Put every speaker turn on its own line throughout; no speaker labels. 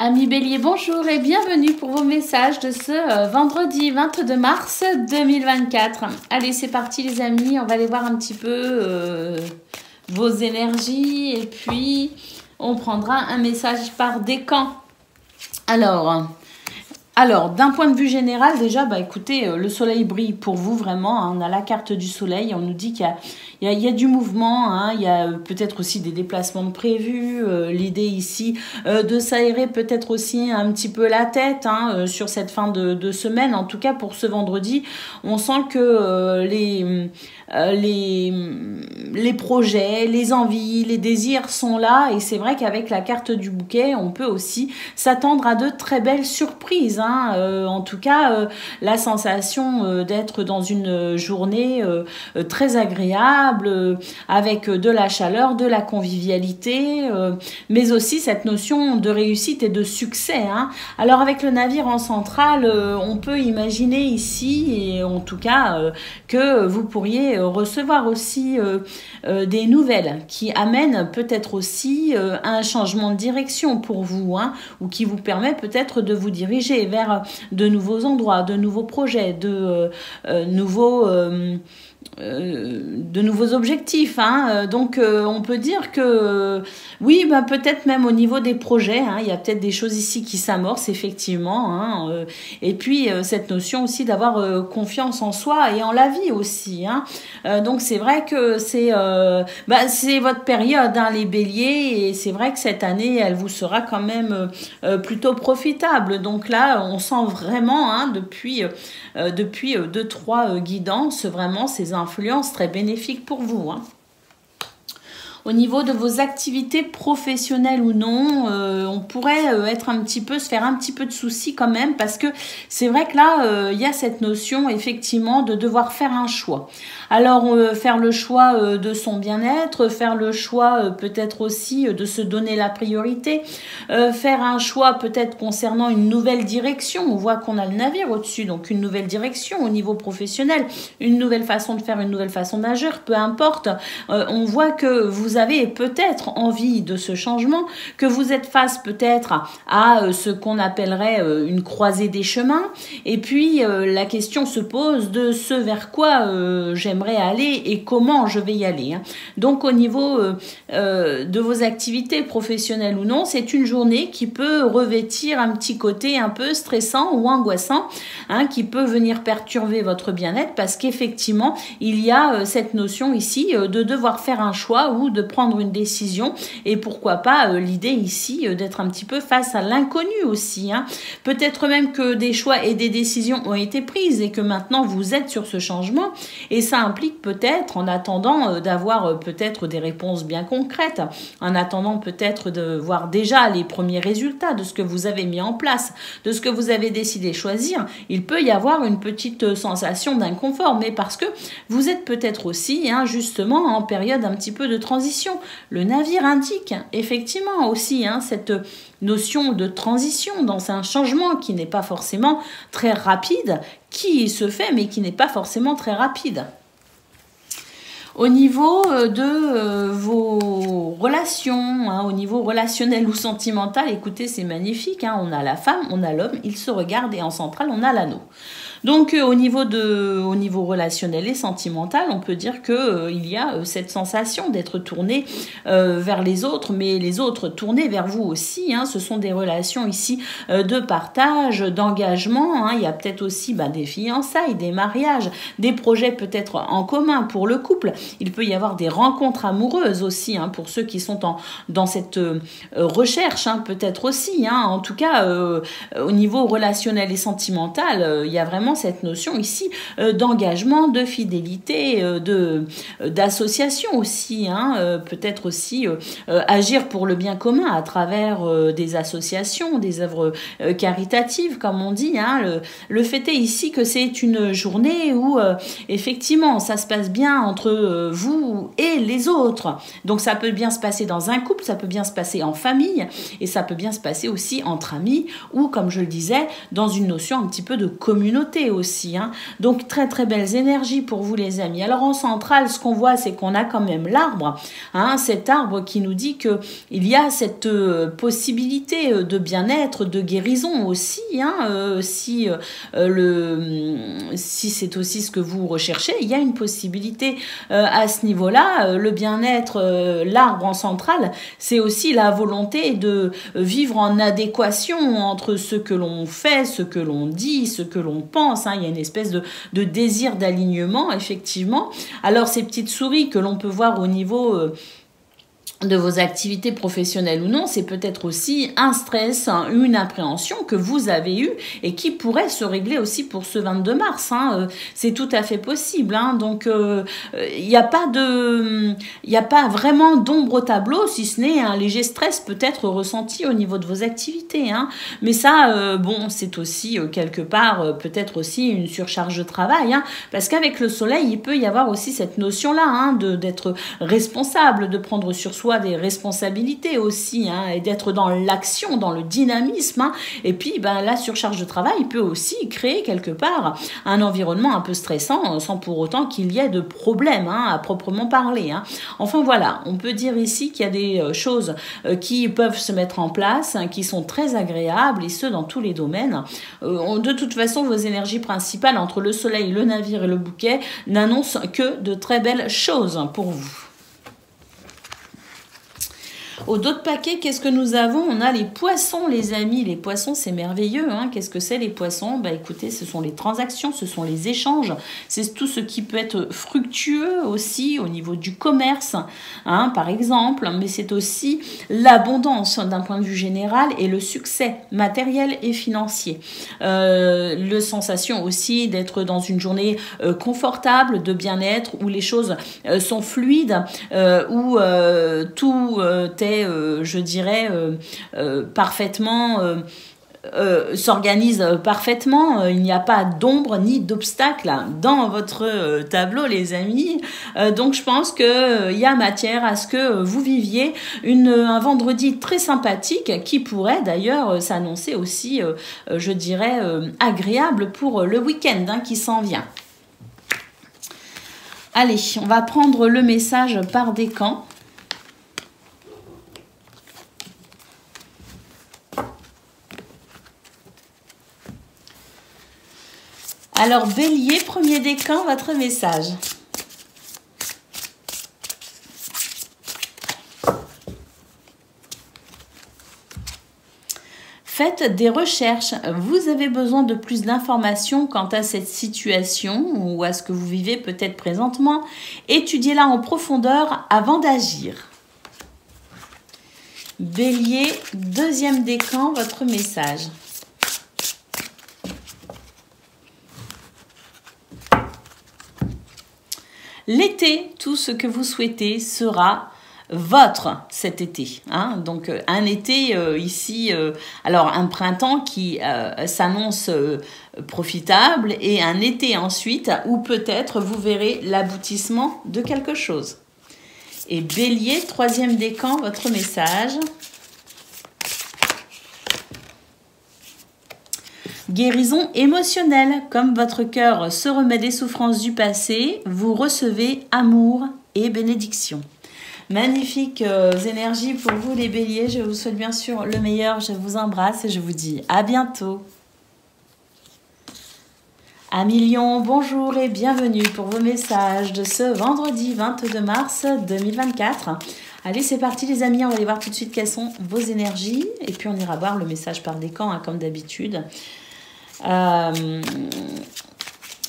Amis Bélier, bonjour et bienvenue pour vos messages de ce vendredi 22 mars 2024. Allez, c'est parti les amis, on va aller voir un petit peu vos énergies et puis on prendra un message par décan. Alors, d'un point de vue général, déjà, écoutez, le soleil brille pour vous vraiment. Hein, on a la carte du soleil, on nous dit qu'il y a du mouvement, hein, il y a peut-être aussi des déplacements de prévus. L'idée ici de s'aérer peut-être aussi un petit peu la tête hein, sur cette fin de semaine. En tout cas, pour ce vendredi, on sent que les projets, les envies, les désirs sont là. Et c'est vrai qu'avec la carte du bouquet, on peut aussi s'attendre à de très belles surprises. Hein. En tout cas, la sensation d'être dans une journée très agréable, avec de la chaleur, de la convivialité, mais aussi cette notion de réussite et de succès. Hein. Alors avec le navire en centrale, on peut imaginer ici, et en tout cas, que vous pourriez recevoir aussi des nouvelles qui amènent peut-être aussi un changement de direction pour vous, hein, ou qui vous permet peut-être de vous diriger vers de nouveaux endroits, de nouveaux projets, de nouveaux objectifs. Hein. Donc, on peut dire que oui, peut-être même au niveau des projets, hein, il y a peut-être des choses ici qui s'amorcent, effectivement. Hein, et puis, cette notion aussi d'avoir confiance en soi et en la vie aussi. Hein. Donc, c'est vrai que c'est votre période, hein, les béliers, et c'est vrai que cette année, elle vous sera quand même plutôt profitable. Donc là, on sent vraiment, hein, depuis 2-3 guidances, vraiment ces influences très bénéfiques pour vous. Hein. Au niveau de vos activités professionnelles ou non, on pourrait se faire un petit peu de soucis quand même, parce que c'est vrai que là, il y a cette notion effectivement de devoir faire un choix. Alors, faire le choix de son bien-être, faire le choix peut-être aussi de se donner la priorité, faire un choix peut-être concernant une nouvelle direction. On voit qu'on a le navire au-dessus, donc une nouvelle direction au niveau professionnel, une nouvelle façon de faire, une nouvelle façon d'agir, peu importe. On voit que vous avez peut-être envie de ce changement, que vous êtes face peut-être à ce qu'on appellerait une croisée des chemins, et puis la question se pose de ce vers quoi j'aimerais aller et comment je vais y aller. Hein. Donc au niveau de vos activités professionnelles ou non, c'est une journée qui peut revêtir un petit côté un peu stressant ou angoissant, hein, qui peut venir perturber votre bien-être, parce qu'effectivement il y a cette notion ici de devoir faire un choix ou de prendre une décision, et pourquoi pas l'idée ici d'être un petit peu face à l'inconnu aussi. Hein. Peut-être même que des choix et des décisions ont été prises et que maintenant vous êtes sur ce changement, et ça implique peut-être, en attendant d'avoir peut-être des réponses bien concrètes, en attendant peut-être de voir déjà les premiers résultats de ce que vous avez mis en place, de ce que vous avez décidé de choisir, il peut y avoir une petite sensation d'inconfort, mais parce que vous êtes peut-être aussi, hein, justement, en période un petit peu de transition. Le navire indique effectivement aussi, hein, cette notion de transition dans un changement qui n'est pas forcément très rapide, qui se fait mais qui n'est pas forcément très rapide. Au niveau de vos relations, hein, au niveau relationnel ou sentimental, écoutez, c'est magnifique. Hein, on a la femme, on a l'homme, ils se regardent, et en centrale, on a l'anneau. Donc au niveau relationnel et sentimental, on peut dire que il y a cette sensation d'être tourné vers les autres, mais les autres tournés vers vous aussi. Hein. Ce sont des relations ici de partage, d'engagement. Hein. Il y a peut-être aussi des fiançailles, des mariages, des projets peut-être en commun pour le couple. Il peut y avoir des rencontres amoureuses aussi, hein, pour ceux qui sont dans cette recherche, hein, peut-être aussi. Hein. En tout cas, au niveau relationnel et sentimental, il y a vraiment cette notion ici d'engagement, de fidélité, d'association aussi. Hein. Peut-être aussi agir pour le bien commun à travers des associations, des œuvres caritatives, comme on dit. Hein. Le fait est ici que c'est une journée où effectivement ça se passe bien entre vous et les autres. Donc ça peut bien se passer dans un couple, ça peut bien se passer en famille, et ça peut bien se passer aussi entre amis, ou comme je le disais, dans une notion un petit peu de communauté. volonté aussi, hein. Donc très très belles énergies pour vous les amis. Alors en centrale, ce qu'on voit, c'est qu'on a quand même l'arbre, hein, cet arbre qui nous dit que il y a cette possibilité de bien-être, de guérison aussi, hein, si c'est aussi ce que vous recherchez, il y a une possibilité à ce niveau-là. Le bien-être, l'arbre en centrale, c'est aussi la volonté de vivre en adéquation entre ce que l'on fait, ce que l'on dit, ce que l'on pense, hein. Il y a une espèce de désir d'alignement, effectivement. Alors, ces petites souris que l'on peut voir au niveau de vos activités professionnelles ou non, c'est peut-être aussi un stress, une appréhension que vous avez eue et qui pourrait se régler aussi pour ce 22 mars. Hein. C'est tout à fait possible. Hein. Donc, il n'y a pas vraiment d'ombre au tableau, si ce n'est un léger stress peut-être ressenti au niveau de vos activités. Hein. Mais ça, bon, c'est aussi quelque part peut-être aussi une surcharge de travail. Hein. Parce qu'avec le soleil, il peut y avoir aussi cette notion-là, hein, d'être responsable, de prendre sur soi des responsabilités aussi, hein, et d'être dans l'action, dans le dynamisme. Hein. Et puis, ben, la surcharge de travail peut aussi créer quelque part un environnement un peu stressant, sans pour autant qu'il y ait de problème, hein, à proprement parler. Hein. Enfin voilà, on peut dire ici qu'il y a des choses qui peuvent se mettre en place, hein, qui sont très agréables, et ce, dans tous les domaines. De toute façon, vos énergies principales, entre le soleil, le navire et le bouquet, n'annoncent que de très belles choses pour vous. Au d'autres paquets, qu'est-ce que nous avons? On a les poissons, les amis. Les poissons, c'est merveilleux. Hein. Qu'est-ce que c'est les poissons? Bah, écoutez, ce sont les transactions, ce sont les échanges. C'est tout ce qui peut être fructueux aussi au niveau du commerce, hein, par exemple. Mais c'est aussi l'abondance d'un point de vue général et le succès matériel et financier. Le sensation aussi d'être dans une journée confortable, de bien-être, où les choses sont fluides, où tout est je dirais, parfaitement s'organise parfaitement, il n'y a pas d'ombre ni d'obstacle dans votre tableau les amis, donc je pense qu'il y a matière à ce que vous viviez un vendredi très sympathique qui pourrait d'ailleurs s'annoncer aussi, je dirais, agréable pour le week-end, hein, qui s'en vient. Allez, on va prendre le message par décan. Alors, Bélier, premier décan, votre message. Faites des recherches. Vous avez besoin de plus d'informations quant à cette situation ou à ce que vous vivez peut-être présentement. Étudiez-la en profondeur avant d'agir. Bélier, deuxième décan, votre message. L'été, tout ce que vous souhaitez sera votre cet été. Hein. Donc un été ici, alors un printemps qui s'annonce profitable et un été ensuite où peut-être vous verrez l'aboutissement de quelque chose. Et Bélier, troisième décan, votre message. Guérison émotionnelle, comme votre cœur se remet des souffrances du passé, vous recevez amour et bénédiction. Magnifiques énergies pour vous les béliers, je vous souhaite bien sûr le meilleur, je vous embrasse et je vous dis à bientôt. Amis Lion, bonjour et bienvenue pour vos messages de ce vendredi 22 mars 2024. Allez, c'est parti les amis, on va aller voir tout de suite quelles sont vos énergies et puis on ira voir le message par décan, hein, comme d'habitude.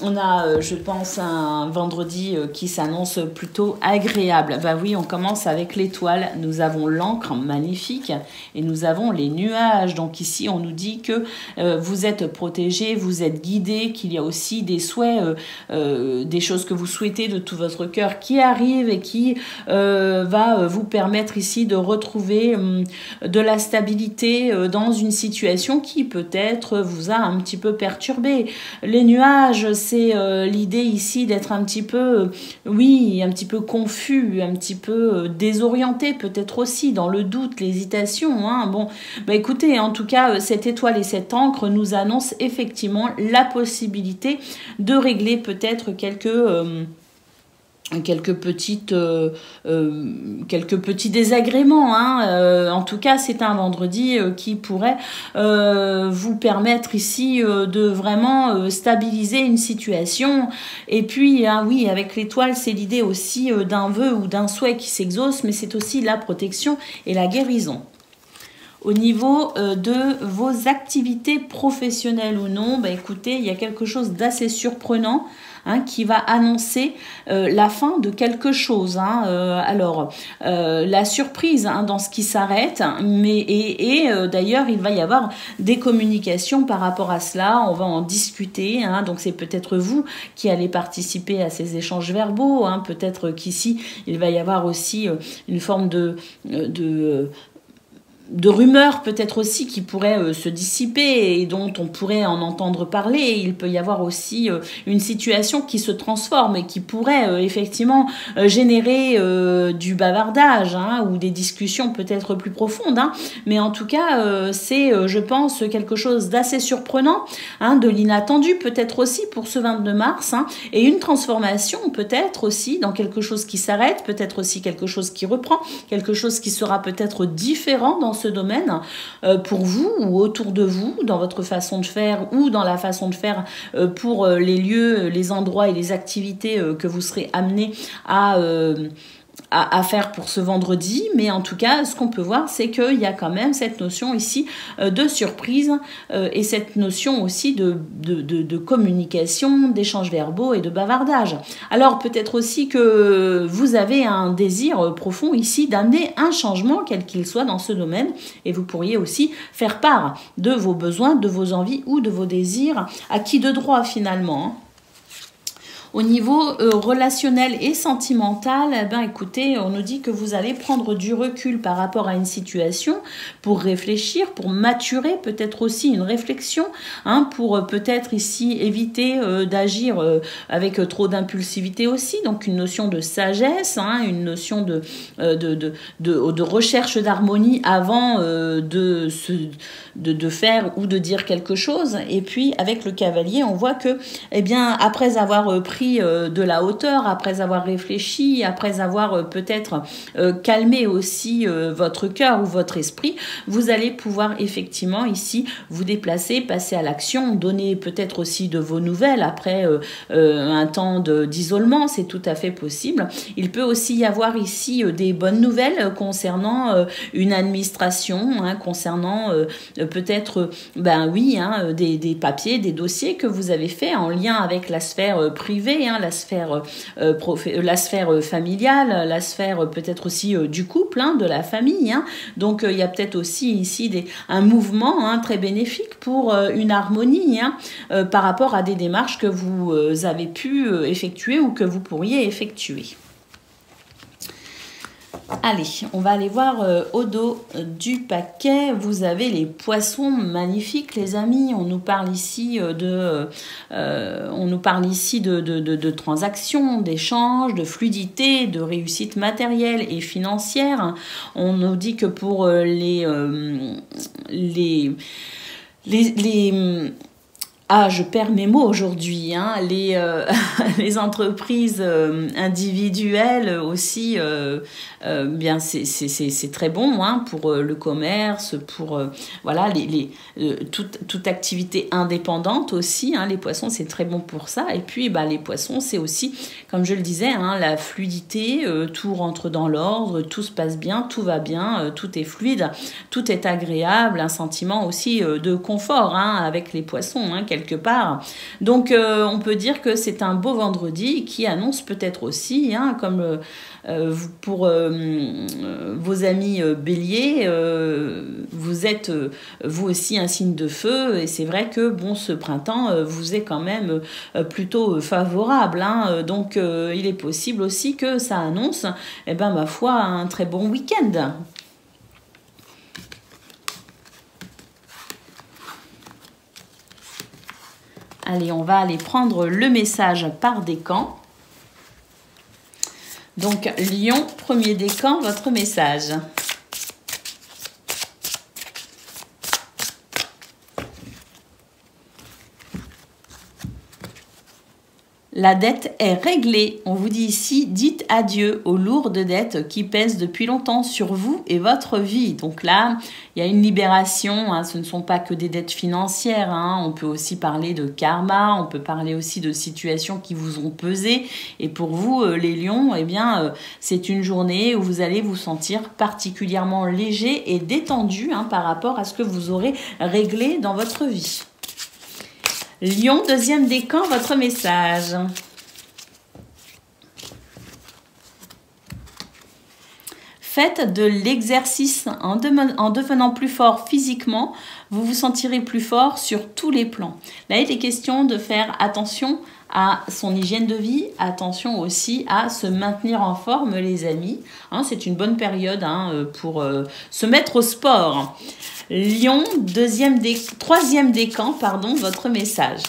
On a, je pense, un vendredi qui s'annonce plutôt agréable. Bah oui, on commence avec l'étoile. Nous avons l'encre magnifique et nous avons les nuages. Donc ici, on nous dit que vous êtes protégés, vous êtes guidés, qu'il y a aussi des souhaits, des choses que vous souhaitez de tout votre cœur qui arrivent et qui va vous permettre ici de retrouver de la stabilité dans une situation qui peut-être vous a un petit peu perturbé. Les nuages, c'est l'idée ici d'être un petit peu, oui, un petit peu confus, un petit peu désorienté, peut-être aussi dans le doute, l'hésitation. Hein. Bon, bah écoutez, en tout cas, cette étoile et cette encre nous annoncent effectivement la possibilité de régler peut-être quelques petits désagréments. Hein. En tout cas, c'est un vendredi qui pourrait vous permettre ici de vraiment stabiliser une situation. Et puis, hein, oui, avec l'étoile, c'est l'idée aussi d'un vœu ou d'un souhait qui s'exauce, mais c'est aussi la protection et la guérison. Au niveau de vos activités professionnelles ou non, bah écoutez, il y a quelque chose d'assez surprenant hein, qui va annoncer la fin de quelque chose. Hein. La surprise hein, dans ce qui s'arrête, d'ailleurs, il va y avoir des communications par rapport à cela. On va en discuter. Hein. Donc, c'est peut-être vous qui allez participer à ces échanges verbaux. Hein. Peut-être qu'ici, il va y avoir aussi une forme de rumeurs peut-être aussi qui pourraient se dissiper et dont on pourrait en entendre parler. Il peut y avoir aussi une situation qui se transforme et qui pourrait effectivement générer du bavardage hein, ou des discussions peut-être plus profondes. Hein. Mais en tout cas, c'est, je pense, quelque chose d'assez surprenant, hein, de l'inattendu peut-être aussi pour ce 22 mars, hein, et une transformation peut-être aussi dans quelque chose qui s'arrête, peut-être aussi quelque chose qui reprend, quelque chose qui sera peut-être différent dans ce domaine pour vous ou autour de vous, dans votre façon de faire ou dans la façon de faire pour les lieux, les endroits et les activités que vous serez amenés à faire pour ce vendredi. Mais en tout cas, ce qu'on peut voir, c'est qu'il y a quand même cette notion ici de surprise et cette notion aussi de communication, d'échanges verbaux et de bavardage. Alors peut-être aussi que vous avez un désir profond ici d'amener un changement, quel qu'il soit dans ce domaine, et vous pourriez aussi faire part de vos besoins, de vos envies ou de vos désirs, à qui de droit finalement, hein. Au niveau relationnel et sentimental, eh ben, écoutez, on nous dit que vous allez prendre du recul par rapport à une situation pour réfléchir, pour maturer peut-être aussi une réflexion, hein, pour peut-être ici éviter d'agir avec trop d'impulsivité aussi, donc une notion de sagesse, hein, une notion de recherche d'harmonie avant de faire ou de dire quelque chose. Et puis avec le cavalier, on voit que, eh bien, après avoir pris de la hauteur, après avoir réfléchi, après avoir peut-être calmé aussi votre cœur ou votre esprit, vous allez pouvoir effectivement ici vous déplacer, passer à l'action, donner peut-être aussi de vos nouvelles après un temps d'isolement, c'est tout à fait possible. Il peut aussi y avoir ici des bonnes nouvelles concernant une administration, hein, concernant peut-être hein, des papiers, des dossiers que vous avez fait en lien avec la sphère privée, hein, la sphère familiale, la sphère peut-être aussi du couple, hein, de la famille. Hein. Donc il y a peut-être aussi ici un mouvement hein, très bénéfique pour une harmonie hein, par rapport à des démarches que vous avez pu effectuer ou que vous pourriez effectuer. Allez, on va aller voir au dos du paquet. Vous avez les poissons magnifiques, les amis. On nous parle ici de transactions, d'échanges, de fluidité, de réussite matérielle et financière. On nous dit que pour je perds mes mots aujourd'hui. Hein. Les entreprises individuelles aussi, bien c'est très bon hein, pour le commerce, pour voilà toute activité indépendante aussi. Hein, les poissons c'est très bon pour ça. Et puis les poissons c'est aussi, comme je le disais, hein, la fluidité. Tout rentre dans l'ordre, tout se passe bien, tout va bien, tout est fluide, tout est agréable. Un sentiment aussi de confort hein, avec les poissons. Hein, quelque part. Donc, on peut dire que c'est un beau vendredi qui annonce peut-être aussi, hein, comme pour vos amis béliers, vous êtes vous aussi un signe de feu et c'est vrai que bon, ce printemps vous est quand même plutôt favorable. Hein, donc, il est possible aussi que ça annonce, ma foi, un très bon week-end. Allez, on va aller prendre le message par décan. Donc, Lion, premier décan, votre message. La dette est réglée. On vous dit ici, dites adieu aux lourdes dettes qui pèsent depuis longtemps sur vous et votre vie. Donc là, il y a une libération. Hein. Ce ne sont pas que des dettes financières. Hein. On peut aussi parler de karma. On peut parler aussi de situations qui vous ont pesé. Et pour vous, les lions, eh bien, c'est une journée où vous allez vous sentir particulièrement léger et détendu hein, par rapport à ce que vous aurez réglé dans votre vie. Lion, deuxième décan, votre message. Faites de l'exercice en devenant plus fort physiquement, vous vous sentirez plus fort sur tous les plans. Là, il est question de faire attention à son hygiène de vie, attention aussi à se maintenir en forme, les amis. Hein, c'est une bonne période hein, pour se mettre au sport. Lion, troisième décan, pardon, votre message.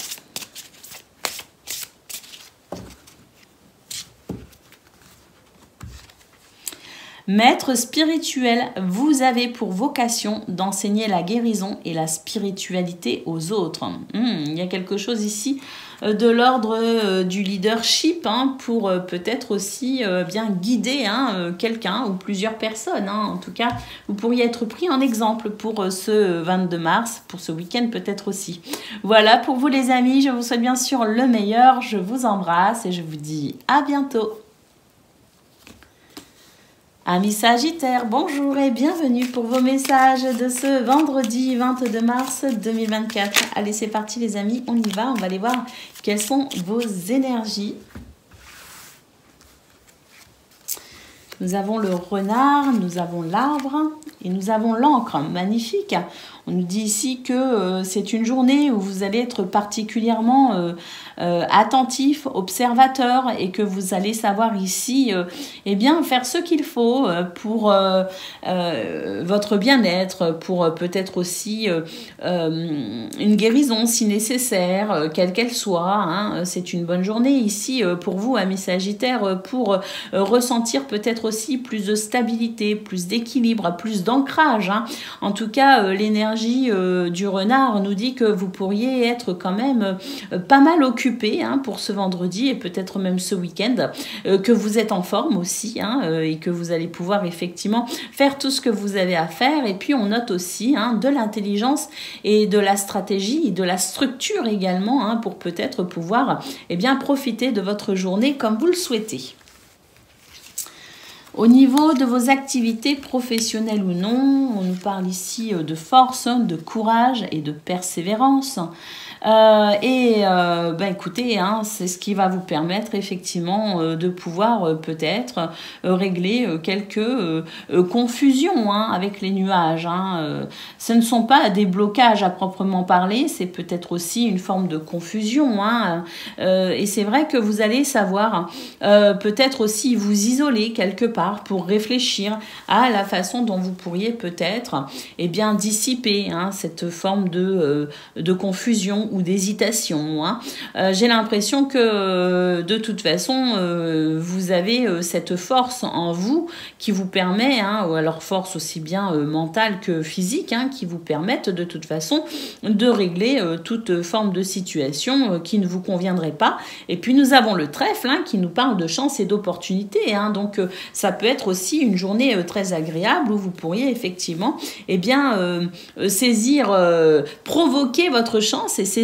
Maître spirituel, vous avez pour vocation d'enseigner la guérison et la spiritualité aux autres. Il y a quelque chose ici de l'ordre du leadership hein, pour peut-être aussi bien guider hein, quelqu'un ou plusieurs personnes. Hein. En tout cas, vous pourriez être pris en exemple pour ce 22 mars, pour ce week-end peut-être aussi. Voilà pour vous les amis, je vous souhaite bien sûr le meilleur, je vous embrasse et je vous dis à bientôt. Amis Sagittaires, bonjour et bienvenue pour vos messages de ce vendredi 22 mars 2024. Allez, c'est parti les amis, on y va, on va aller voir quelles sont vos énergies. Nous avons le renard, nous avons l'arbre et nous avons l'encre. Magnifique. On nous dit ici que c'est une journée où vous allez être particulièrement attentif, observateur et que vous allez savoir ici eh bien, faire ce qu'il faut pour votre bien-être, pour peut-être aussi une guérison si nécessaire, quelle qu'elle soit. Hein. C'est une bonne journée ici pour vous, amis Sagittaires, pour ressentir peut-être aussi plus de stabilité, plus d'équilibre, plus d'ancrage. Hein. En tout cas, l'énergie du renard nous dit que vous pourriez être quand même pas mal occupé hein, pour ce vendredi et peut-être même ce week-end, que vous êtes en forme aussi hein, et que vous allez pouvoir effectivement faire tout ce que vous avez à faire. Et puis on note aussi hein, de l'intelligence et de la stratégie, de la structure également hein, pour peut-être pouvoir eh bien, profiter de votre journée comme vous le souhaitez. Au niveau de vos activités professionnelles ou non, on nous parle ici de force, de courage et de persévérance. Écoutez, hein, c'est ce qui va vous permettre effectivement de pouvoir peut-être régler quelques confusions hein, avec les nuages. Hein. Ce ne sont pas des blocages à proprement parler, c'est peut-être aussi une forme de confusion. Hein. Et c'est vrai que vous allez savoir peut-être aussi vous isoler quelque part pour réfléchir à la façon dont vous pourriez peut-être eh bien, dissiper hein, cette forme de confusion ou d'hésitation. Hein. J'ai l'impression que de toute façon, vous avez cette force en vous qui vous permet, hein, ou alors force aussi bien mentale que physique, hein, qui vous permettent de toute façon de régler toute forme de situation qui ne vous conviendrait pas. Et puis nous avons le trèfle hein, qui nous parle de chance et d'opportunité. Hein. Donc ça peut être aussi une journée très agréable où vous pourriez effectivement eh bien, saisir, provoquer votre chance et saisir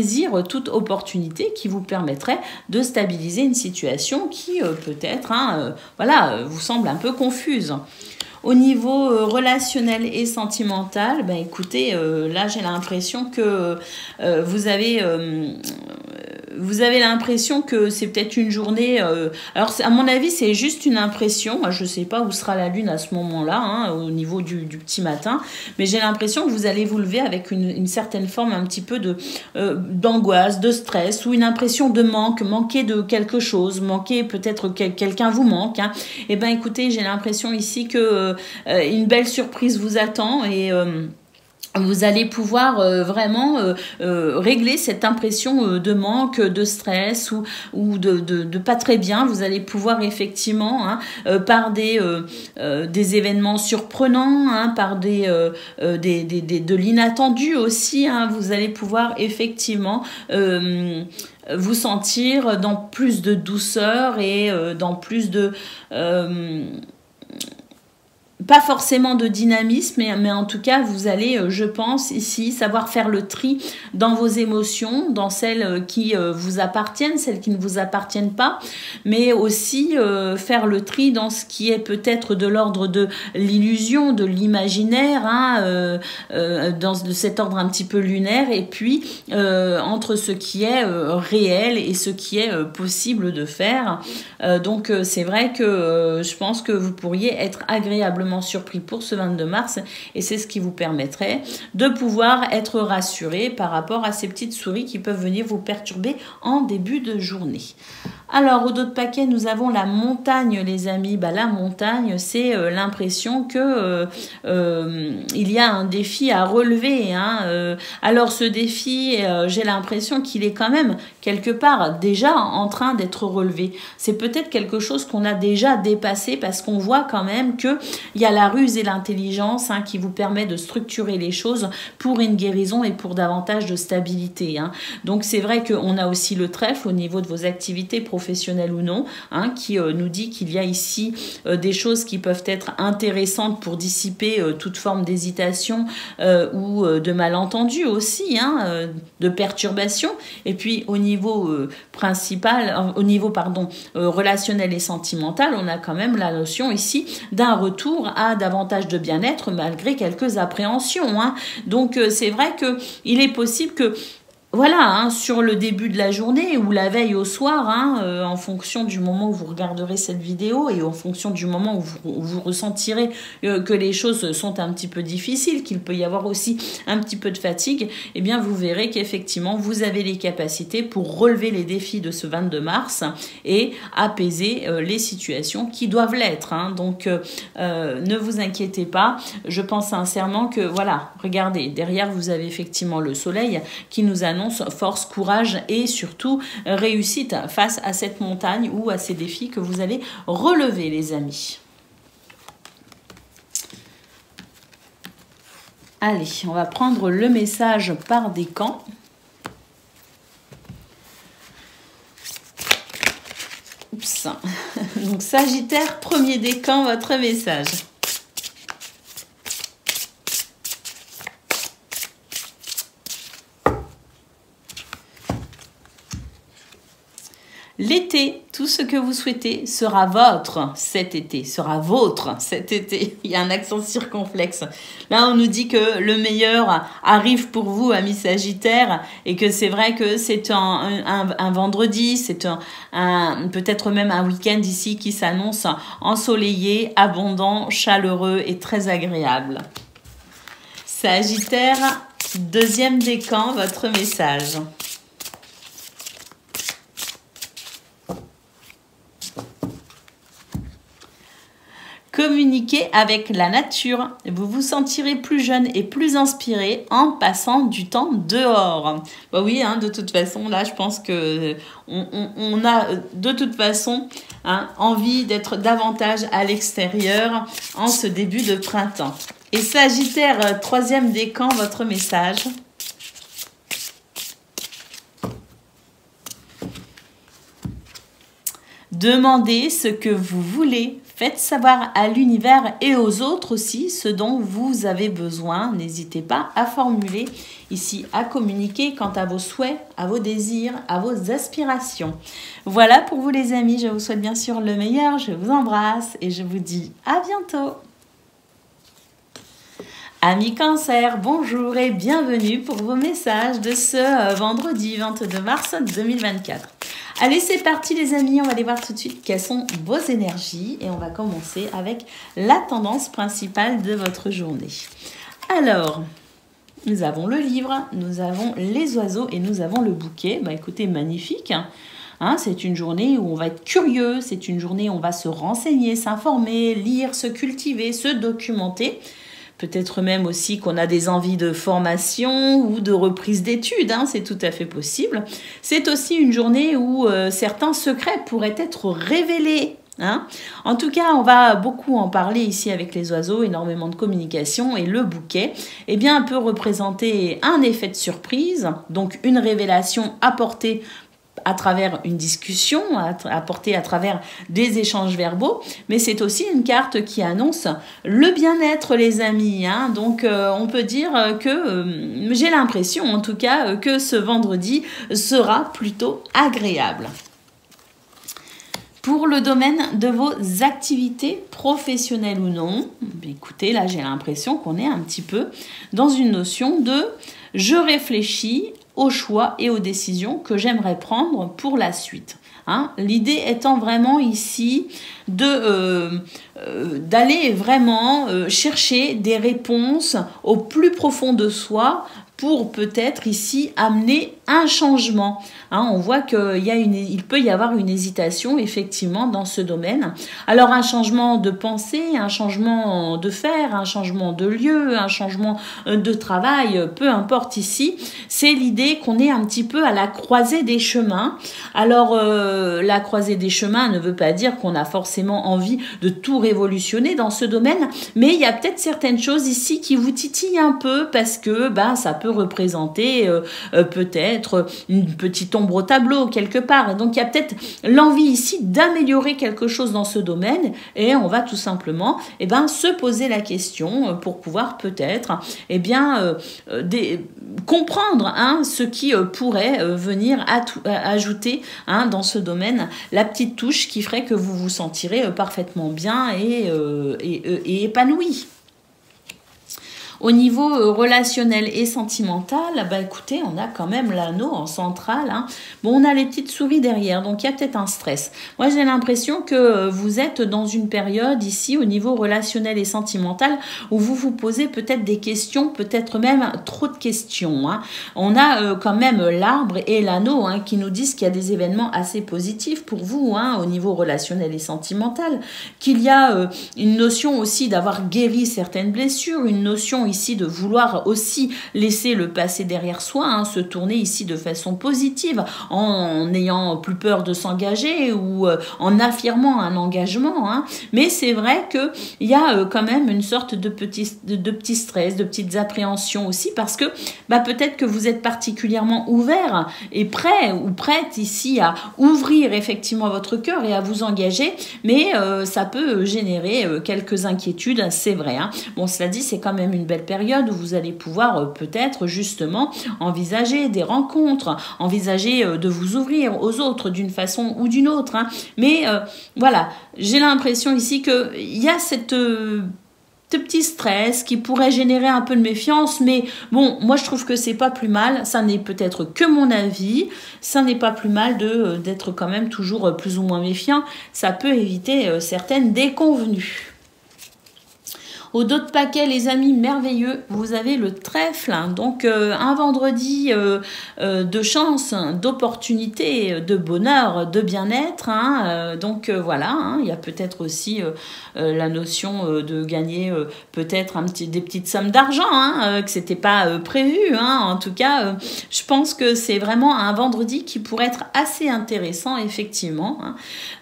toute opportunité qui vous permettrait de stabiliser une situation qui peut-être hein, voilà, vous semble un peu confuse. Au niveau relationnel et sentimental, ben écoutez, là j'ai l'impression que vous avez l'impression que c'est peut-être une journée... alors, à mon avis, c'est juste une impression. Je ne sais pas où sera la lune à ce moment-là, hein, au niveau du petit matin. Mais j'ai l'impression que vous allez vous lever avec une certaine forme un petit peu d'angoisse, de stress, ou une impression de manquer de quelque chose, manquer peut-être que quelqu'un vous manque. Hein. Eh bien, écoutez, j'ai l'impression ici que une belle surprise vous attend et... vous allez pouvoir vraiment régler cette impression de manque, de stress ou de pas très bien. Vous allez pouvoir effectivement, hein, par des événements surprenants, hein, par de l'inattendu aussi, hein, vous allez pouvoir effectivement vous sentir dans plus de douceur et dans plus de... pas forcément de dynamisme, mais en tout cas, vous allez, je pense, ici, savoir faire le tri dans vos émotions, dans celles qui vous appartiennent, celles qui ne vous appartiennent pas, mais aussi faire le tri dans ce qui est peut-être de l'ordre de l'illusion, de l'imaginaire, hein, de cet ordre un petit peu lunaire, et puis entre ce qui est réel et ce qui est possible de faire. Donc, c'est vrai que je pense que vous pourriez être agréablement surpris pour ce 22 mars et c'est ce qui vous permettrait de pouvoir être rassuré par rapport à ces petites souris qui peuvent venir vous perturber en début de journée. Alors, au dos de paquet, nous avons la montagne, les amis. Bah, la montagne, c'est l'impression que il y a un défi à relever, hein. Alors, ce défi, j'ai l'impression qu'il est quand même quelque part déjà en train d'être relevé. C'est peut-être quelque chose qu'on a déjà dépassé parce qu'on voit quand même que il y a la ruse et l'intelligence, hein, qui vous permet de structurer les choses pour une guérison et pour davantage de stabilité, hein. Donc, c'est vrai qu'on a aussi le trèfle au niveau de vos activités professionnelles ou non, hein, qui nous dit qu'il y a ici des choses qui peuvent être intéressantes pour dissiper toute forme d'hésitation ou de malentendu aussi, hein, de perturbation. Et puis au niveau relationnel et sentimental, on a quand même la notion ici d'un retour à davantage de bien-être malgré quelques appréhensions, hein. Donc c'est vrai que il est possible que voilà, hein, sur le début de la journée ou la veille au soir, hein, en fonction du moment où vous regarderez cette vidéo et en fonction du moment où vous ressentirez que les choses sont un petit peu difficiles, qu'il peut y avoir aussi un petit peu de fatigue, eh bien vous verrez qu'effectivement vous avez les capacités pour relever les défis de ce 22 mars et apaiser les situations qui doivent l'être, hein. Donc ne vous inquiétez pas, je pense sincèrement que voilà, regardez, derrière vous avez effectivement le soleil qui nous annonce force, courage et surtout réussite face à cette montagne ou à ces défis que vous allez relever, les amis. Allez, on va prendre le message par décan. Oups. Donc Sagittaire, premier décan, votre message. L'été, tout ce que vous souhaitez sera votre cet été, sera vôtre cet été. Il y a un accent circonflexe. Là, on nous dit que le meilleur arrive pour vous, amis Sagittaires, et que c'est vrai que c'est un vendredi, c'est peut-être même un week-end ici qui s'annonce ensoleillé, abondant, chaleureux et très agréable. Sagittaire, deuxième décan, votre message. Communiquez avec la nature. Vous vous sentirez plus jeune et plus inspiré en passant du temps dehors. Bah oui, hein, de toute façon, là, je pense que on a de toute façon, hein, envie d'être davantage à l'extérieur en ce début de printemps. Et Sagittaire, troisième décan, votre message. Demandez ce que vous voulez. Faites savoir à l'univers et aux autres aussi ce dont vous avez besoin. N'hésitez pas à formuler ici, à communiquer quant à vos souhaits, à vos désirs, à vos aspirations. Voilà pour vous les amis, je vous souhaite bien sûr le meilleur. Je vous embrasse et je vous dis à bientôt. Amis Cancer, bonjour et bienvenue pour vos messages de ce vendredi 22 mars 2024. Allez, c'est parti les amis, on va aller voir tout de suite quelles sont vos énergies et on va commencer avec la tendance principale de votre journée. Alors, nous avons le livre, nous avons les oiseaux et nous avons le bouquet. Bah écoutez, magnifique, hein, c'est une journée où on va être curieux, c'est une journée où on va se renseigner, s'informer, lire, se cultiver, se documenter. peut-être même aussi qu'on a des envies de formation ou de reprise d'études, hein, c'est tout à fait possible. C'est aussi une journée où certains secrets pourraient être révélés. Hein. En tout cas, on va beaucoup en parler ici avec les oiseaux, énormément de communication, et le bouquet, eh bien, peut représenter un effet de surprise, donc une révélation apportée à travers une discussion, apportée à travers des échanges verbaux, mais c'est aussi une carte qui annonce le bien-être, les amis. Hein. Donc, on peut dire que j'ai l'impression, en tout cas, que ce vendredi sera plutôt agréable. Pour le domaine de vos activités professionnelles ou non, écoutez, là j'ai l'impression qu'on est un petit peu dans une notion de « je réfléchis aux choix et aux décisions que j'aimerais prendre pour la suite ». Hein, l'idée étant vraiment ici d'aller vraiment chercher des réponses au plus profond de soi pour peut-être ici amener un changement. Hein, on voit qu'il peut y avoir une hésitation effectivement dans ce domaine. Alors un changement de pensée, un changement de faire, un changement de lieu, un changement de travail, peu importe ici, c'est l'idée qu'on est un petit peu à la croisée des chemins. Alors la croisée des chemins ne veut pas dire qu'on a forcément envie de tout révolutionner dans ce domaine, mais il y a peut-être certaines choses ici qui vous titillent un peu parce que ça peut représenter peut-être une petite ombre au tableau quelque part. Et donc il y a peut-être l'envie ici d'améliorer quelque chose dans ce domaine et on va tout simplement se poser la question pour pouvoir peut-être comprendre ce qui pourrait venir ajouter dans ce domaine la petite touche qui ferait que vous vous sentirez parfaitement bien et épanoui. Au niveau relationnel et sentimental, écoutez, on a quand même l'anneau en centrale. Hein. Bon, on a les petites souris derrière, donc il y a peut-être un stress. Moi, j'ai l'impression que vous êtes dans une période ici, au niveau relationnel et sentimental, où vous vous posez peut-être des questions, peut-être même trop de questions. Hein. On a quand même l'arbre et l'anneau qui nous disent qu'il y a des événements assez positifs pour vous, au niveau relationnel et sentimental, qu'il y a une notion aussi d'avoir guéri certaines blessures, une notion ici de vouloir aussi laisser le passé derrière soi, se tourner ici de façon positive en n'ayant plus peur de s'engager ou en affirmant un engagement. Hein. Mais c'est vrai qu'il y a quand même une sorte de petit stress, de petites appréhensions aussi parce que peut-être que vous êtes particulièrement ouvert et prêt ou prête ici à ouvrir effectivement votre cœur et à vous engager, mais ça peut générer quelques inquiétudes, c'est vrai. Hein. Bon, cela dit, c'est quand même une belle période où vous allez pouvoir peut-être justement envisager des rencontres, envisager de vous ouvrir aux autres d'une façon ou d'une autre. Hein. Mais voilà, j'ai l'impression ici qu'il y a ce petit stress qui pourrait générer un peu de méfiance, mais bon, moi je trouve que c'est pas plus mal, ça n'est peut-être que mon avis, ça n'est pas plus mal d'être quand même toujours plus ou moins méfiant, ça peut éviter certaines déconvenues. Au dos de paquet, les amis merveilleux, vous avez le trèfle, donc un vendredi de chance, d'opportunité, de bonheur, de bien-être. Donc voilà, il y a peut-être aussi la notion de gagner peut-être des petites sommes d'argent, que c'était pas prévu. En tout cas, je pense que c'est vraiment un vendredi qui pourrait être assez intéressant, effectivement.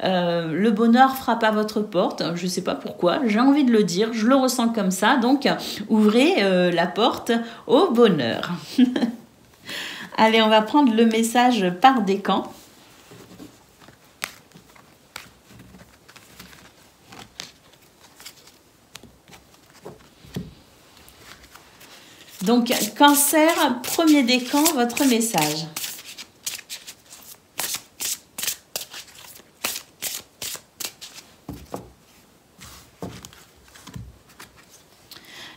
Le bonheur frappe à votre porte, je sais pas pourquoi, j'ai envie de le dire, je le ressens comme ça, donc ouvrez la porte au bonheur. Allez, on va prendre le message par décan. Donc, Cancer, premier décan, votre message.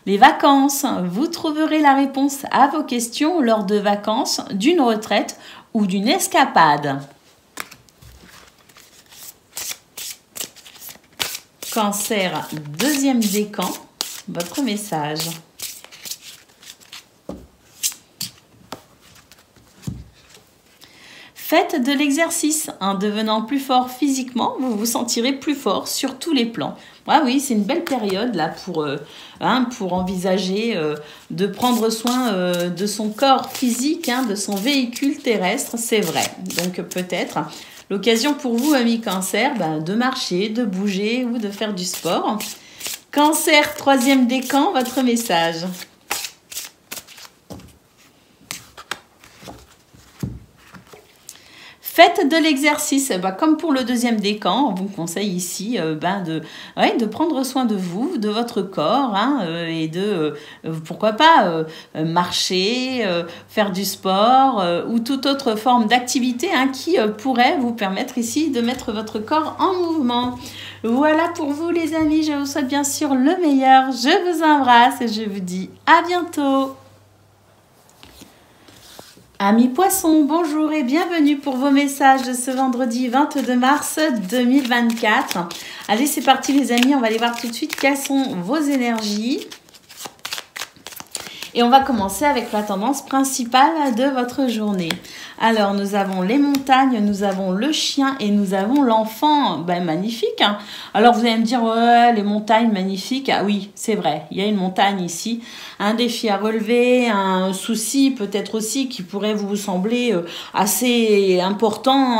Les vacances, vous trouverez la réponse à vos questions lors de vacances, d'une retraite ou d'une escapade. Cancer, deuxième décan, votre message. Faites de l'exercice. En devenant plus fort physiquement, vous vous sentirez plus fort sur tous les plans. Ah oui, c'est une belle période là pour envisager de prendre soin de son corps physique, de son véhicule terrestre, c'est vrai. Donc peut-être l'occasion pour vous, amis Cancer, de marcher, de bouger ou de faire du sport. Cancer, troisième décan, votre message. Faites de l'exercice, comme pour le deuxième décan, on vous conseille ici de prendre soin de vous, de votre corps, et de, pourquoi pas, marcher, faire du sport ou toute autre forme d'activité qui pourrait vous permettre ici de mettre votre corps en mouvement. Voilà pour vous les amis, je vous souhaite bien sûr le meilleur, je vous embrasse et je vous dis à bientôt. Amis poissons, bonjour et bienvenue pour vos messages de ce vendredi 22 mars 2024. Allez, c'est parti les amis, on va aller voir tout de suite quelles sont vos énergies. Et on va commencer avec la tendance principale de votre journée. Alors, nous avons les montagnes, nous avons le chien et nous avons l'enfant. Magnifique. Alors, vous allez me dire, ouais, les montagnes, magnifiques. Ah oui, c'est vrai, il y a une montagne ici. Un défi à relever, un souci peut-être aussi qui pourrait vous sembler assez important.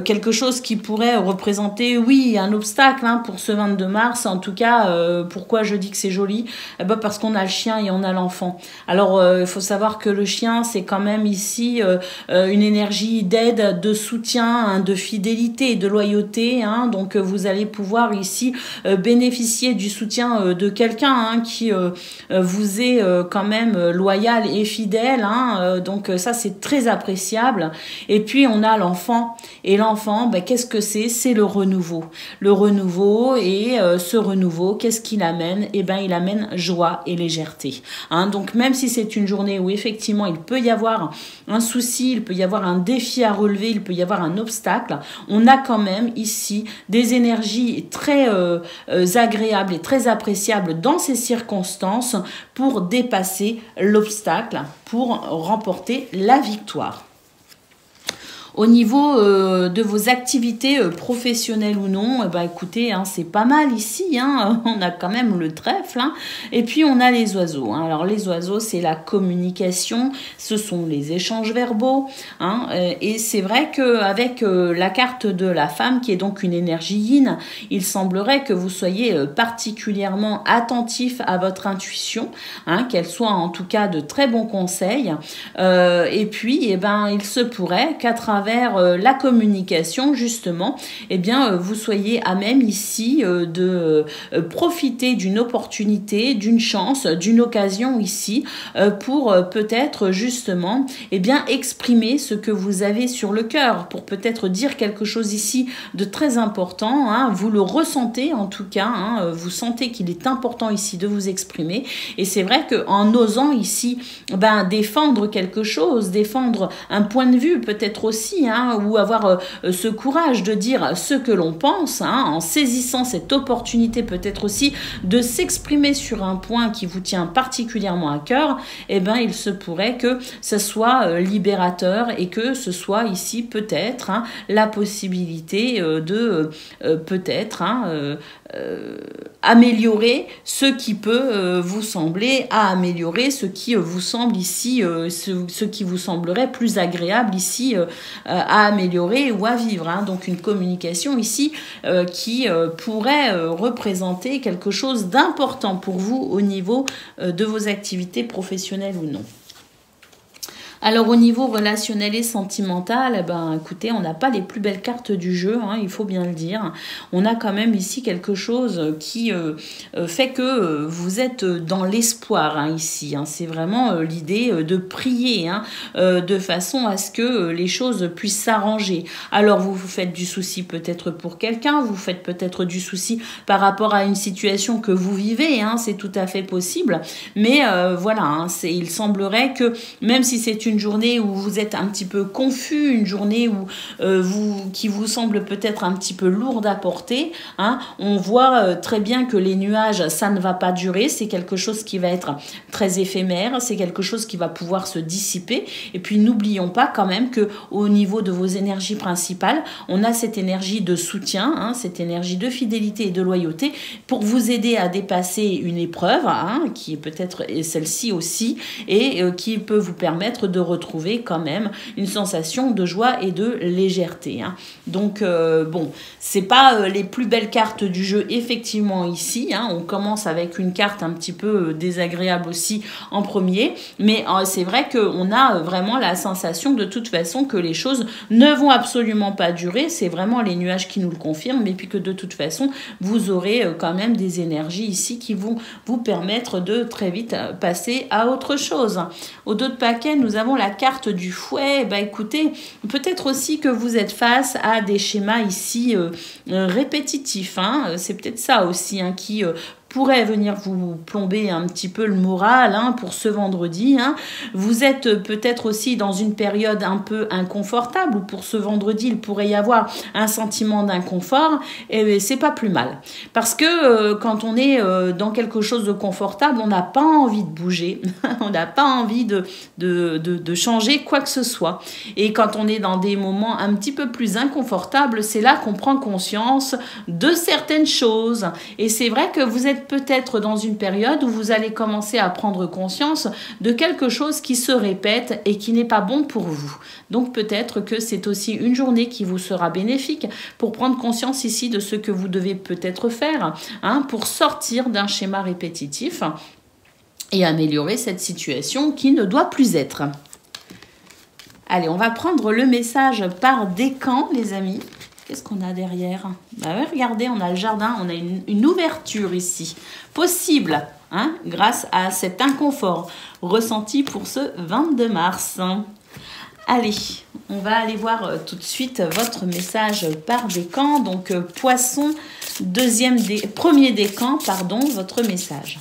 Quelque chose qui pourrait représenter, oui, un obstacle pour ce 22 mars. En tout cas, pourquoi je dis que c'est joli? Parce qu'on a le chien et on a l'enfant. Alors, il faut savoir que le chien, c'est quand même ici une énergie d'aide, de soutien, de fidélité et de loyauté. Donc, vous allez pouvoir ici bénéficier du soutien de quelqu'un qui vous est quand même loyal et fidèle. Donc, ça, c'est très appréciable. Et puis, on a l'enfant. Et l'enfant, qu'est-ce que c'est? C'est le renouveau. Le renouveau et ce renouveau, qu'est-ce qu'il amène? Il amène joie et légèreté. Donc même si c'est une journée où effectivement il peut y avoir un souci, il peut y avoir un défi à relever, il peut y avoir un obstacle, on a quand même ici des énergies très agréables et très appréciables dans ces circonstances pour dépasser l'obstacle, pour remporter la victoire. Au niveau de vos activités professionnelles ou non, écoutez, c'est pas mal ici. On a quand même le trèfle. Et puis, on a les oiseaux. Alors, les oiseaux, c'est la communication. Ce sont les échanges verbaux. Et c'est vrai qu'avec la carte de la femme, qui est donc une énergie yin, il semblerait que vous soyez particulièrement attentif à votre intuition, qu'elle soit en tout cas de très bons conseils. Et puis, il se pourrait qu'à travers la communication justement, vous soyez à même ici de profiter d'une opportunité, d'une chance, d'une occasion ici pour peut-être justement exprimer ce que vous avez sur le cœur, pour peut-être dire quelque chose ici de très important. Vous le ressentez en tout cas, vous sentez qu'il est important ici de vous exprimer, et c'est vrai qu'en osant ici défendre quelque chose, défendre un point de vue peut-être aussi, ou avoir ce courage de dire ce que l'on pense, en saisissant cette opportunité peut-être aussi de s'exprimer sur un point qui vous tient particulièrement à cœur, il se pourrait que ce soit libérateur et que ce soit ici peut-être la possibilité de peut-être améliorer ce qui peut vous sembler à améliorer, ce qui vous semble ici, ce qui vous semblerait plus agréable ici à améliorer ou à vivre. Donc une communication ici qui pourrait représenter quelque chose d'important pour vous au niveau de vos activités professionnelles ou non. Alors au niveau relationnel et sentimental, écoutez, on n'a pas les plus belles cartes du jeu, il faut bien le dire. On a quand même ici quelque chose qui fait que vous êtes dans l'espoir ici. C'est vraiment l'idée de prier de façon à ce que les choses puissent s'arranger. Alors vous faites du souci peut-être pour quelqu'un, vous faites peut-être du souci par rapport à une situation que vous vivez, c'est tout à fait possible. Mais voilà, il semblerait que même si c'est une journée où vous êtes un petit peu confus, une journée où qui vous semble peut-être un petit peu lourde à porter, hein. On voit très bien que les nuages, ça ne va pas durer, c'est quelque chose qui va être très éphémère, c'est quelque chose qui va pouvoir se dissiper. Et puis n'oublions pas quand même que au niveau de vos énergies principales, on a cette énergie de soutien, hein, cette énergie de fidélité et de loyauté pour vous aider à dépasser une épreuve, hein, qui est peut-être celle-ci aussi, et qui peut vous permettre de retrouver quand même une sensation de joie et de légèreté, hein. Donc bon, c'est pas les plus belles cartes du jeu effectivement ici, hein. On commence avec une carte un petit peu désagréable aussi en premier, mais c'est vrai qu'on a vraiment la sensation de toute façon que les choses ne vont absolument pas durer, c'est vraiment les nuages qui nous le confirment, et puis que de toute façon vous aurez quand même des énergies ici qui vont vous permettre de très vite passer à autre chose. Au dos de paquet, nous avons la carte du fouet. Bah écoutez, peut-être aussi que vous êtes face à des schémas ici répétitifs, hein. C'est peut-être ça aussi, hein, qui pourrait venir vous plomber un petit peu le moral, hein, pour ce vendredi, hein. Vous êtes peut-être aussi dans une période un peu inconfortable, où pour ce vendredi, il pourrait y avoir un sentiment d'inconfort, et c'est pas plus mal. Parce que quand on est dans quelque chose de confortable, on n'a pas envie de bouger, on n'a pas envie de changer quoi que ce soit. Et quand on est dans des moments un petit peu plus inconfortables, c'est là qu'on prend conscience de certaines choses. Et c'est vrai que vous êtes peut-être dans une période où vous allez commencer à prendre conscience de quelque chose qui se répète et qui n'est pas bon pour vous. Donc peut-être que c'est aussi une journée qui vous sera bénéfique pour prendre conscience ici de ce que vous devez peut-être faire, hein, pour sortir d'un schéma répétitif et améliorer cette situation qui ne doit plus être. Allez, on va prendre le message par décan, les amis. Qu'est-ce qu'on a derrière? Bah ouais, regardez, on a le jardin, on a une ouverture ici, possible, hein, grâce à cet inconfort ressenti pour ce 22 mars. Allez, on va aller voir tout de suite votre message par décan. Donc, poisson, premier décan, pardon, votre message.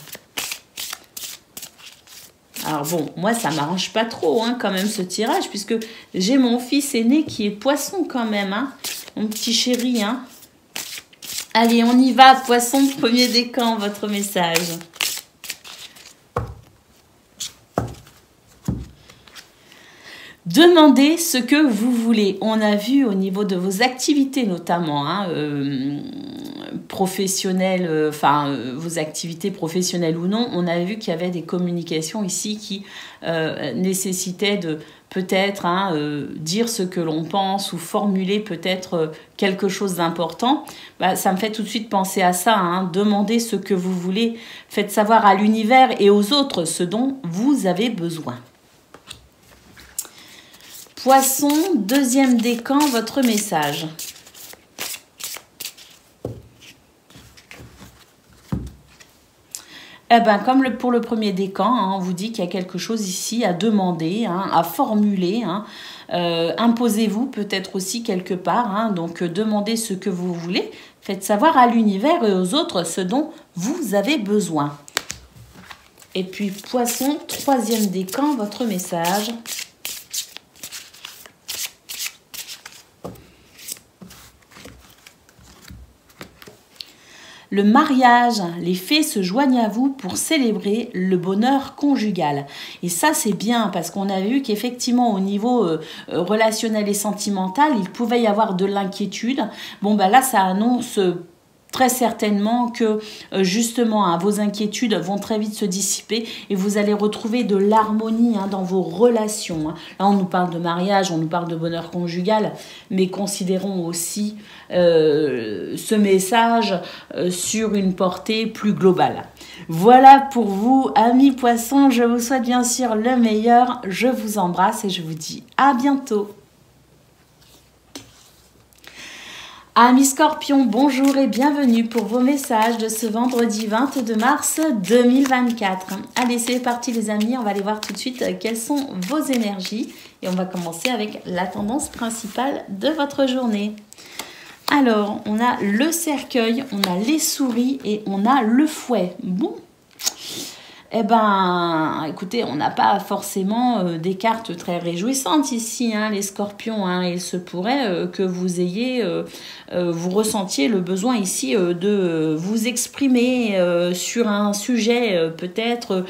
Alors bon, moi ça m'arrange pas trop, hein, quand même ce tirage, puisque j'ai mon fils aîné qui est poisson quand même, hein, mon petit chéri, hein. Allez, on y va, poisson, premier décan, votre message. Demandez ce que vous voulez. On a vu au niveau de vos activités notamment, hein, professionnelles, vos activités professionnelles ou non, on a vu qu'il y avait des communications ici qui nécessitaient de peut-être, hein, dire ce que l'on pense ou formuler peut-être quelque chose d'important. Bah, ça me fait tout de suite penser à ça, hein. Demandez ce que vous voulez, faites savoir à l'univers et aux autres ce dont vous avez besoin. Poisson, deuxième décan, votre message. Eh ben, comme pour le premier décan, hein, on vous dit qu'il y a quelque chose ici à demander, hein, à formuler, hein. Imposez-vous peut-être aussi quelque part, hein, donc demandez ce que vous voulez, faites savoir à l'univers et aux autres ce dont vous avez besoin. Et puis poisson, troisième décan, votre message. Le mariage, les fées se joignent à vous pour célébrer le bonheur conjugal. Et ça, c'est bien parce qu'on a vu qu'effectivement, au niveau relationnel et sentimental, il pouvait y avoir de l'inquiétude. Bon, ben là, ça annonce très certainement que justement, hein, vos inquiétudes vont très vite se dissiper et vous allez retrouver de l'harmonie, hein, dans vos relations, hein. Là, on nous parle de mariage, on nous parle de bonheur conjugal, mais considérons aussi ce message sur une portée plus globale. Voilà pour vous, amis poissons. Je vous souhaite bien sûr le meilleur. Je vous embrasse et je vous dis à bientôt. Amis Scorpions, bonjour et bienvenue pour vos messages de ce vendredi 22 mars 2024. Allez, c'est parti les amis, on va aller voir tout de suite quelles sont vos énergies. Et on va commencer avec la tendance principale de votre journée. Alors, on a le cercueil, on a les souris et on a le fouet. Bon, Eh ben, écoutez, on n'a pas forcément des cartes très réjouissantes ici, hein, les scorpions. Hein. Il se pourrait que vous ayez, vous ressentiez le besoin ici de vous exprimer sur un sujet peut-être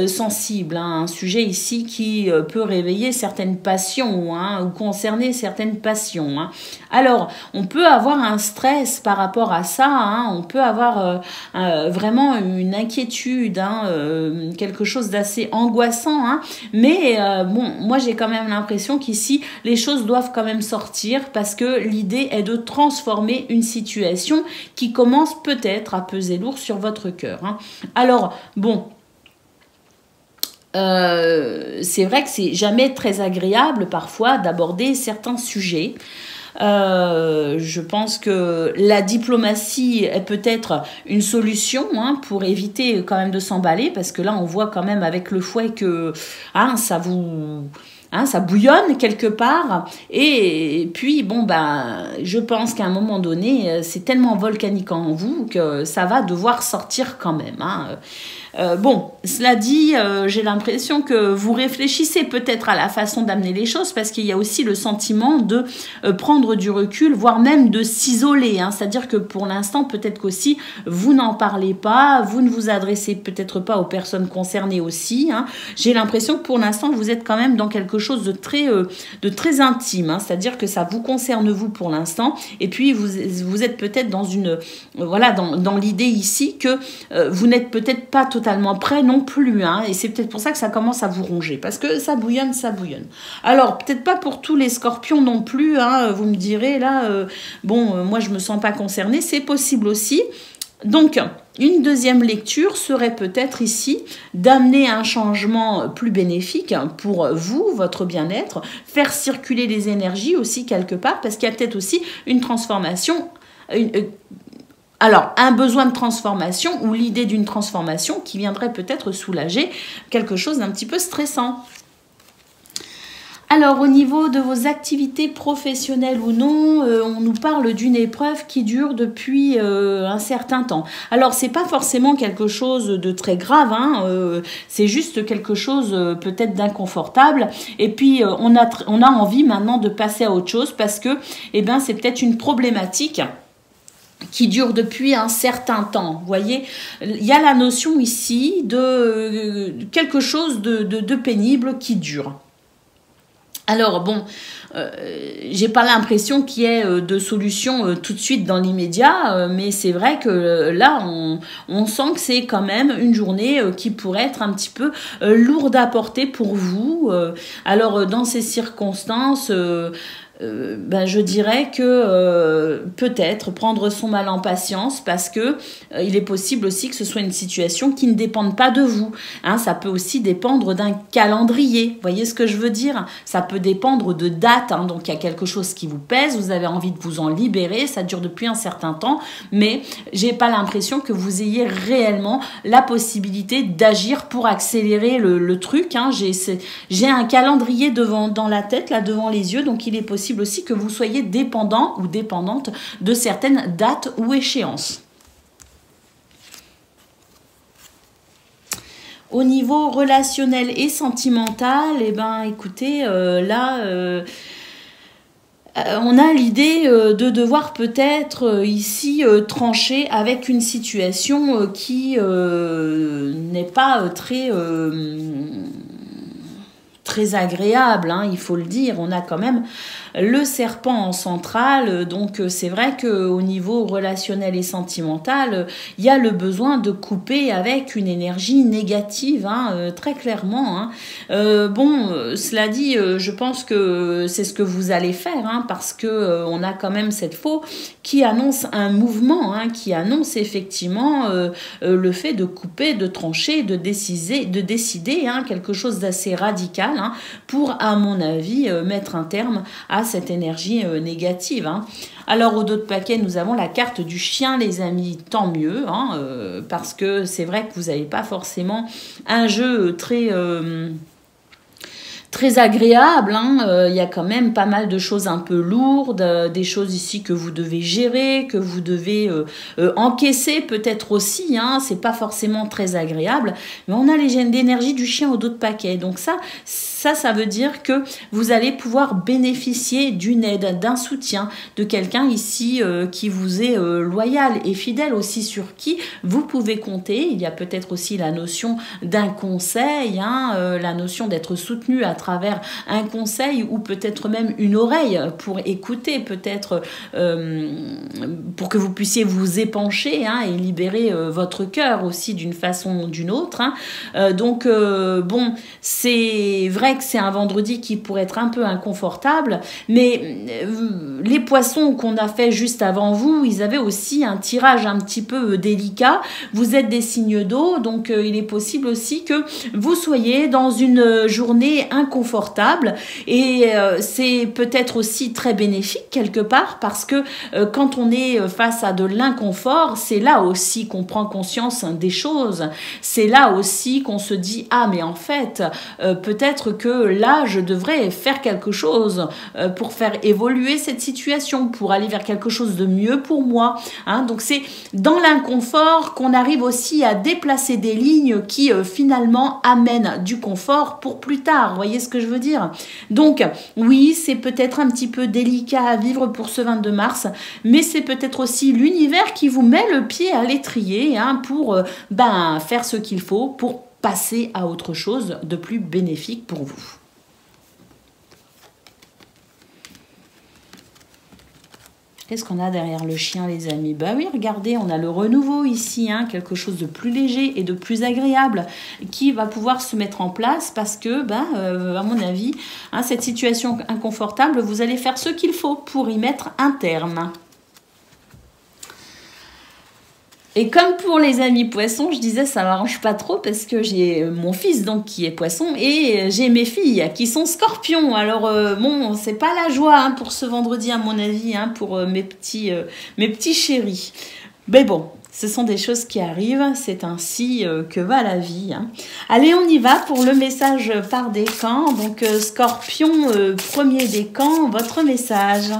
sensible, hein, un sujet ici qui peut réveiller certaines passions, hein, ou concerner certaines passions. Hein. Alors, on peut avoir un stress par rapport à ça, hein, on peut avoir vraiment une inquiétude, hein, quelque chose d'assez angoissant, hein, mais bon, moi j'ai quand même l'impression qu'ici les choses doivent quand même sortir parce que l'idée est de transformer une situation qui commence peut-être à peser lourd sur votre cœur. Hein. Alors, bon, c'est vrai que c'est jamais très agréable parfois d'aborder certains sujets. Je pense que la diplomatie est peut-être une solution, hein, pour éviter quand même de s'emballer, parce que là on voit quand même avec le fouet que hein, ça bouillonne quelque part, et puis bon ben je pense qu'à un moment donné c'est tellement volcanique en vous que ça va devoir sortir quand même. Hein. Bon, cela dit, j'ai l'impression que vous réfléchissez peut-être à la façon d'amener les choses parce qu'il y a aussi le sentiment de prendre du recul, voire même de s'isoler. Hein. C'est-à-dire que pour l'instant, peut-être qu'aussi, vous n'en parlez pas, vous ne vous adressez peut-être pas aux personnes concernées aussi. Hein. J'ai l'impression que pour l'instant, vous êtes quand même dans quelque chose de très intime. Hein. C'est-à-dire que ça vous concerne vous pour l'instant. Et puis, vous êtes peut-être dans voilà, dans l'idée ici que vous n'êtes peut-être pas totalement prêt non plus, hein, et c'est peut-être pour ça que ça commence à vous ronger, parce que ça bouillonne, ça bouillonne. Alors, peut-être pas pour tous les scorpions non plus, hein, vous me direz, là, moi je me sens pas concernée, c'est possible aussi. Donc, une deuxième lecture serait peut-être ici d'amener un changement plus bénéfique pour vous, votre bien-être, faire circuler les énergies aussi quelque part, parce qu'il y a peut-être aussi une transformation, alors, un besoin de transformation ou l'idée d'une transformation qui viendrait peut-être soulager quelque chose d'un petit peu stressant. Alors, au niveau de vos activités professionnelles ou non, on nous parle d'une épreuve qui dure depuis un certain temps. Alors, c'est pas forcément quelque chose de très grave, hein, c'est juste quelque chose peut-être d'inconfortable. Et puis, on a envie maintenant de passer à autre chose parce que, eh ben, c'est peut-être une problématique qui dure depuis un certain temps. Vous voyez, il y a la notion ici de quelque chose de pénible qui dure. Alors bon, j'ai pas l'impression qu'il y ait de solution tout de suite dans l'immédiat, mais c'est vrai que là, on sent que c'est quand même une journée qui pourrait être un petit peu lourde à porter pour vous. Alors dans ces circonstances, je dirais que peut-être prendre son mal en patience parce que il est possible aussi que ce soit une situation qui ne dépende pas de vous. Hein, ça peut aussi dépendre d'un calendrier. Vous voyez ce que je veux dire? Ça peut dépendre de dates. Hein, donc il y a quelque chose qui vous pèse, vous avez envie de vous en libérer, ça dure depuis un certain temps, mais j'ai pas l'impression que vous ayez réellement la possibilité d'agir pour accélérer le truc. Hein. J'ai un calendrier dans la tête, là devant les yeux, donc il est possible aussi que vous soyez dépendant ou dépendante de certaines dates ou échéances. Au niveau relationnel et sentimental, eh ben, écoutez, on a l'idée de devoir peut-être ici trancher avec une situation qui n'est pas très agréable, hein, il faut le dire. On a quand même le serpent en centrale, donc c'est vrai qu'au niveau relationnel et sentimental, il y a le besoin de couper avec une énergie négative, hein, très clairement. Hein. Cela dit, je pense que c'est ce que vous allez faire, hein, parce que on a quand même cette faux qui annonce un mouvement, hein, qui annonce effectivement le fait de couper, de trancher, de décider, hein, quelque chose d'assez radical, hein, pour, à mon avis, mettre un terme à cette énergie négative. Hein. Alors, au dos de paquet, nous avons la carte du chien, les amis, tant mieux, hein, parce que c'est vrai que vous n'avez pas forcément un jeu très agréable, hein. Il y a quand même pas mal de choses un peu lourdes, des choses ici que vous devez gérer, que vous devez encaisser peut-être aussi, hein. C'est pas forcément très agréable, mais on a l'énergie du chien au dos de paquet. Donc ça veut dire que vous allez pouvoir bénéficier d'une aide, d'un soutien, de quelqu'un ici qui vous est loyal et fidèle aussi, sur qui vous pouvez compter. Il y a peut-être aussi la notion d'un conseil, hein, la notion d'être soutenu à travers un conseil ou peut-être même une oreille pour écouter, peut-être pour que vous puissiez vous épancher, hein, et libérer votre cœur aussi d'une façon ou d'une autre, hein. Donc bon, c'est vrai que c'est un vendredi qui pourrait être un peu inconfortable, mais les poissons qu'on a fait juste avant vous, ils avaient aussi un tirage un petit peu délicat. Vous êtes des signes d'eau, donc il est possible aussi que vous soyez dans une journée inconfortable, et c'est peut-être aussi très bénéfique quelque part, parce que quand on est face à de l'inconfort, c'est là aussi qu'on prend conscience des choses, c'est là aussi qu'on se dit ah mais en fait peut-être que là je devrais faire quelque chose pour faire évoluer cette situation, pour aller vers quelque chose de mieux pour moi, hein. Donc c'est dans l'inconfort qu'on arrive aussi à déplacer des lignes qui finalement amènent du confort pour plus tard, vous voyez ce que je veux dire? Donc oui, c'est peut-être un petit peu délicat à vivre pour ce 22 mars, mais c'est peut-être aussi l'univers qui vous met le pied à l'étrier, hein, pour faire ce qu'il faut pour passer à autre chose de plus bénéfique pour vous. Qu'est-ce qu'on a derrière le chien, les amis? Bah oui, regardez, on a le renouveau ici, hein, quelque chose de plus léger et de plus agréable qui va pouvoir se mettre en place, parce que, à mon avis, hein, cette situation inconfortable, vous allez faire ce qu'il faut pour y mettre un terme. Et comme pour les amis poissons, je disais ça m'arrange pas trop, parce que j'ai mon fils donc qui est poisson et j'ai mes filles qui sont scorpions. Alors bon, c'est pas la joie, hein, pour ce vendredi à mon avis, hein, pour mes petits chéris. Mais bon, ce sont des choses qui arrivent, c'est ainsi que va la vie, hein. Allez, on y va pour le message par décan. Donc Scorpion, premier décan, votre message.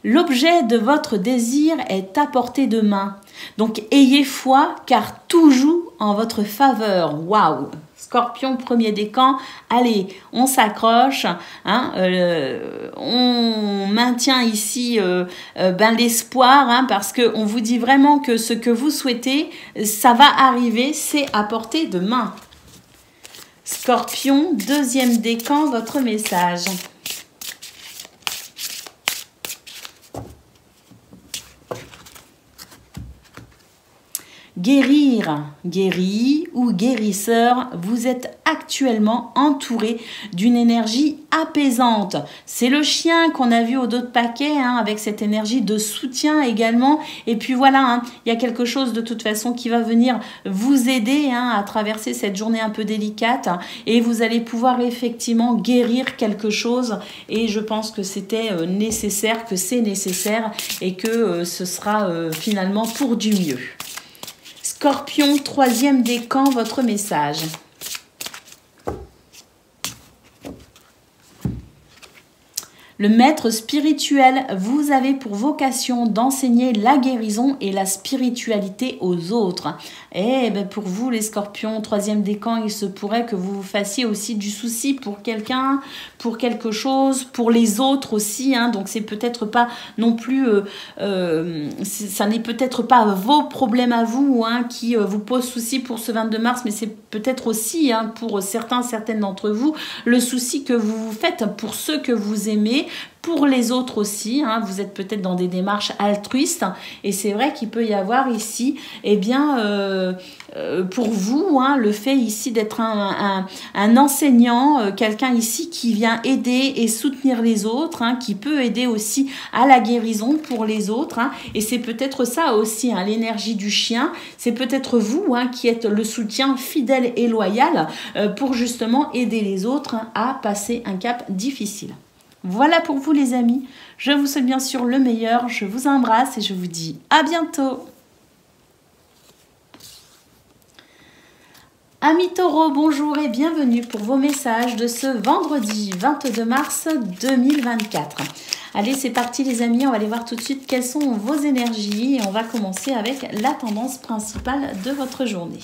L'objet de votre désir est à portée de main. Donc, ayez foi, car tout joue en votre faveur. Waouh! Scorpion, premier décan. Allez, on s'accroche, hein, on maintient ici l'espoir, hein, parce qu'on vous dit vraiment que ce que vous souhaitez, ça va arriver, c'est à portée de main. Scorpion, deuxième décan, votre message. Guérir, guéri ou guérisseur, vous êtes actuellement entouré d'une énergie apaisante. C'est le chien qu'on a vu au dos de paquet, hein, avec cette énergie de soutien également. Et puis voilà, hein, il y a quelque chose de toute façon qui va venir vous aider, hein, à traverser cette journée un peu délicate, et vous allez pouvoir effectivement guérir quelque chose. Et je pense que c'était nécessaire, que c'est nécessaire, et que ce sera finalement pour du mieux. Scorpion, troisième décan, votre message. Le maître spirituel, vous avez pour vocation d'enseigner la guérison et la spiritualité aux autres. Et pour vous, les scorpions, troisième décan, il se pourrait que vous fassiez aussi du souci pour quelqu'un, pour quelque chose, pour les autres aussi, hein. Donc c'est peut-être pas non plus, ça n'est peut-être pas vos problèmes à vous, hein, qui vous posent souci pour ce 22 mars, mais c'est peut-être aussi, hein, pour certaines d'entre vous, le souci que vous vous faites pour ceux que vous aimez, pour les autres aussi, hein. Vous êtes peut-être dans des démarches altruistes, et c'est vrai qu'il peut y avoir ici, pour vous, hein, le fait ici d'être un enseignant, quelqu'un ici qui vient aider et soutenir les autres, hein, qui peut aider aussi à la guérison pour les autres, hein. Et c'est peut-être ça aussi, hein, l'énergie du chien, c'est peut-être vous, hein, qui êtes le soutien fidèle et loyal pour justement aider les autres, hein, à passer un cap difficile. Voilà pour vous, les amis. Je vous souhaite bien sûr le meilleur. Je vous embrasse et je vous dis à bientôt. Amis taureaux, bonjour et bienvenue pour vos messages de ce vendredi 22 mars 2024. Allez, c'est parti les amis, on va aller voir tout de suite quelles sont vos énergies. Et on va commencer avec la tendance principale de votre journée.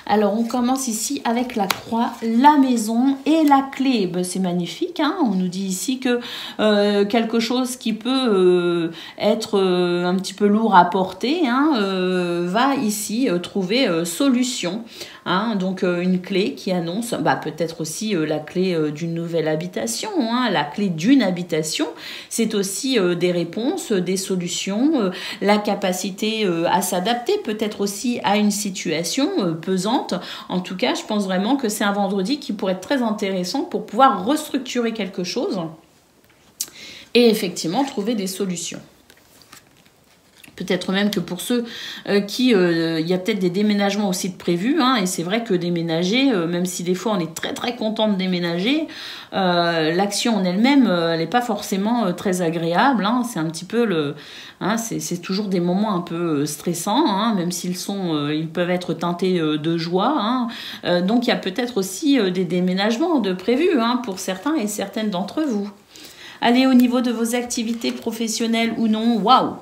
Alors, on commence ici avec la croix, la maison et la clé. Ben, c'est magnifique, hein. On nous dit ici que quelque chose qui peut être un petit peu lourd à porter hein, va ici trouver solution. Hein. Donc, une clé qui annonce peut-être aussi la clé d'une nouvelle habitation. Hein. La clé d'une habitation, c'est aussi des réponses, des solutions, la capacité à s'adapter, peut-être aussi à une situation pesante. En tout cas, je pense vraiment que c'est un vendredi qui pourrait être très intéressant pour pouvoir restructurer quelque chose et effectivement trouver des solutions. Peut-être même que pour ceux il y a peut-être des déménagements aussi de prévus, hein, et c'est vrai que déménager, même si des fois on est très très content de déménager, l'action en elle-même, elle n'est pas forcément très agréable, hein, c'est un petit peu c'est toujours des moments un peu stressants, hein, même ils peuvent être teintés de joie, hein, donc il y a peut-être aussi des déménagements de prévus hein, pour certains et certaines d'entre vous. Allez, au niveau de vos activités professionnelles ou non, waouh!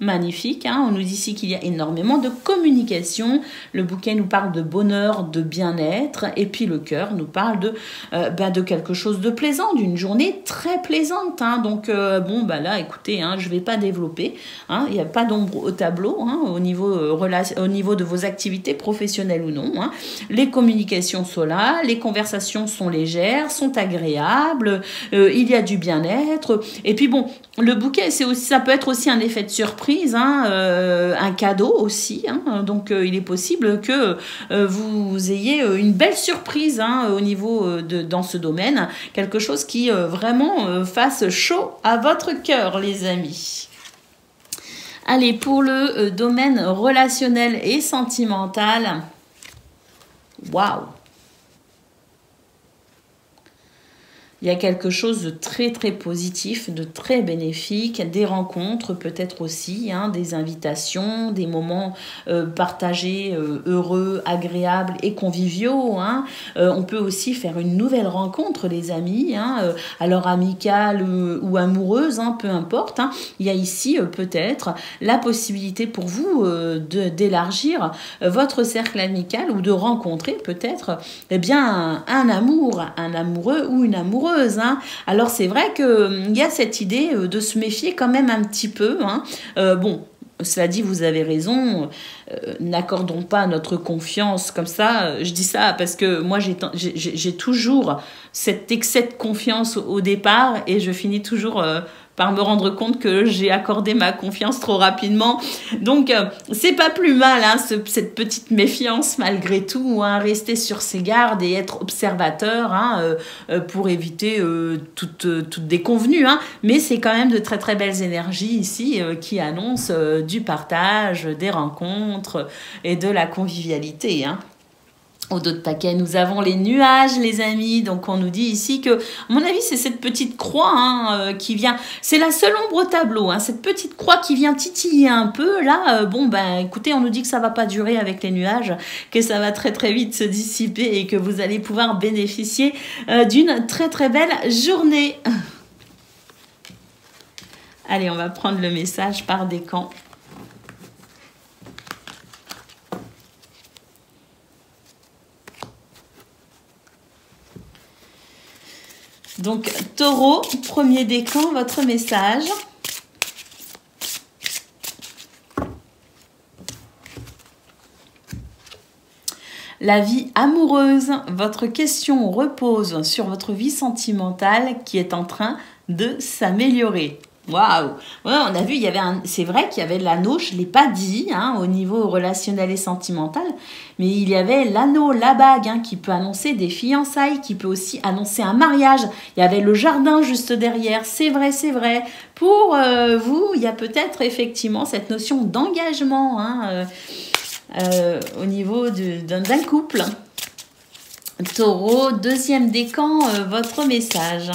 Magnifique, hein. On nous dit ici qu'il y a énormément de communication. Le bouquet nous parle de bonheur, de bien-être. Et puis le cœur nous parle de quelque chose de plaisant, d'une journée très plaisante. Hein. Donc, là, écoutez, hein, je ne vais pas développer. Hein. Il n'y a pas d'ombre au tableau hein, au niveau de vos activités professionnelles ou non. Hein. Les communications sont là, les conversations sont légères, sont agréables. Il y a du bien-être. Et puis bon, le bouquet, ça peut être aussi un effet de surprise. Un cadeau aussi, hein, donc il est possible que vous ayez une belle surprise hein, au niveau dans ce domaine, quelque chose qui vraiment fasse chaud à votre cœur les amis. Allez, pour le domaine relationnel et sentimental, waouh! Il y a quelque chose de très très positif, de très bénéfique, des rencontres peut-être aussi, hein, des invitations, des moments partagés, heureux, agréables et conviviaux. Hein. On peut aussi faire une nouvelle rencontre les amis, hein, alors amicale ou amoureuse, hein, peu importe. Hein. Il y a ici peut-être la possibilité pour vous d'élargir votre cercle amical ou de rencontrer peut-être un amoureux ou une amoureuse. Hein. Alors c'est vrai qu'il y a cette idée de se méfier quand même un petit peu. Hein. Cela dit, vous avez raison, n'accordons pas notre confiance comme ça. Je dis ça parce que moi, j'ai toujours cet excès de confiance au départ et je finis toujours par me rendre compte que j'ai accordé ma confiance trop rapidement. Donc, c'est pas plus mal, hein, cette petite méfiance malgré tout, hein, rester sur ses gardes et être observateur hein, pour éviter toute déconvenue. Hein. Mais c'est quand même de très très belles énergies ici qui annoncent du partage, des rencontres et de la convivialité. Hein. Au dos de paquet, nous avons les nuages, les amis. Donc, on nous dit ici que, à mon avis, c'est cette petite croix hein, qui vient. C'est la seule ombre au tableau. Hein, cette petite croix qui vient titiller un peu. Là, écoutez, on nous dit que ça va pas durer avec les nuages, que ça va très très vite se dissiper et que vous allez pouvoir bénéficier d'une très très belle journée. Allez, on va prendre le message par décan. Donc, taureau, premier décan, votre message. La vie amoureuse, votre question repose sur votre vie sentimentale qui est en train de s'améliorer. Waouh! Ouais, on a vu, c'est vrai qu'il y avait l'anneau, je ne l'ai pas dit, hein, au niveau relationnel et sentimental, mais il y avait l'anneau, la bague, hein, qui peut annoncer des fiançailles, qui peut aussi annoncer un mariage. Il y avait le jardin juste derrière, c'est vrai, c'est vrai. Pour vous, il y a peut-être effectivement cette notion d'engagement hein, au niveau d'un couple. Taureau, deuxième décan, votre message.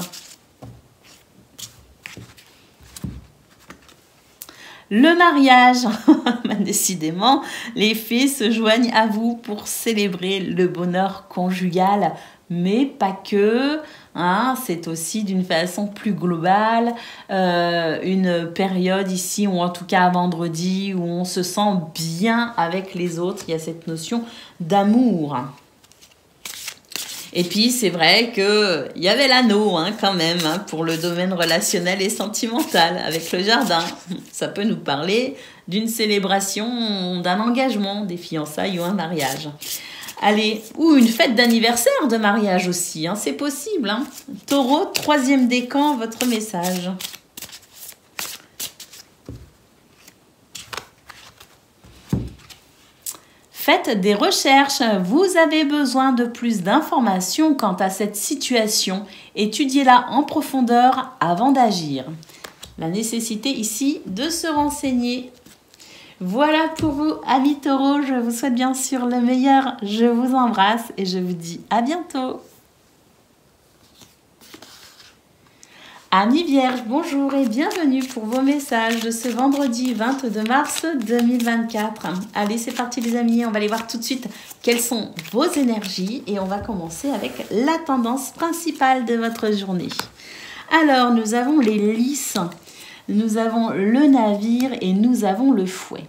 Le mariage, décidément, les fées se joignent à vous pour célébrer le bonheur conjugal, mais pas que. Hein, c'est aussi d'une façon plus globale, une période ici, ou en tout cas vendredi, où on se sent bien avec les autres. Il y a cette notion d'amour. Et puis, c'est vrai qu'il y avait l'anneau quand même pour le domaine relationnel et sentimental avec le jardin. Ça peut nous parler d'une célébration, d'un engagement, des fiançailles ou un mariage. Allez, ou une fête d'anniversaire de mariage aussi, c'est possible. Taureau, 3e décan, votre message. Faites des recherches, vous avez besoin de plus d'informations quant à cette situation. Étudiez-la en profondeur avant d'agir. La nécessité ici de se renseigner. Voilà pour vous, amis taureaux, je vous souhaite bien sûr le meilleur. Je vous embrasse et je vous dis à bientôt. Amis vierges, bonjour et bienvenue pour vos messages de ce vendredi 22 mars 2024. Allez, c'est parti les amis, on va aller voir tout de suite quelles sont vos énergies et on va commencer avec la tendance principale de votre journée. Alors, nous avons les lys, nous avons le navire et nous avons le fouet.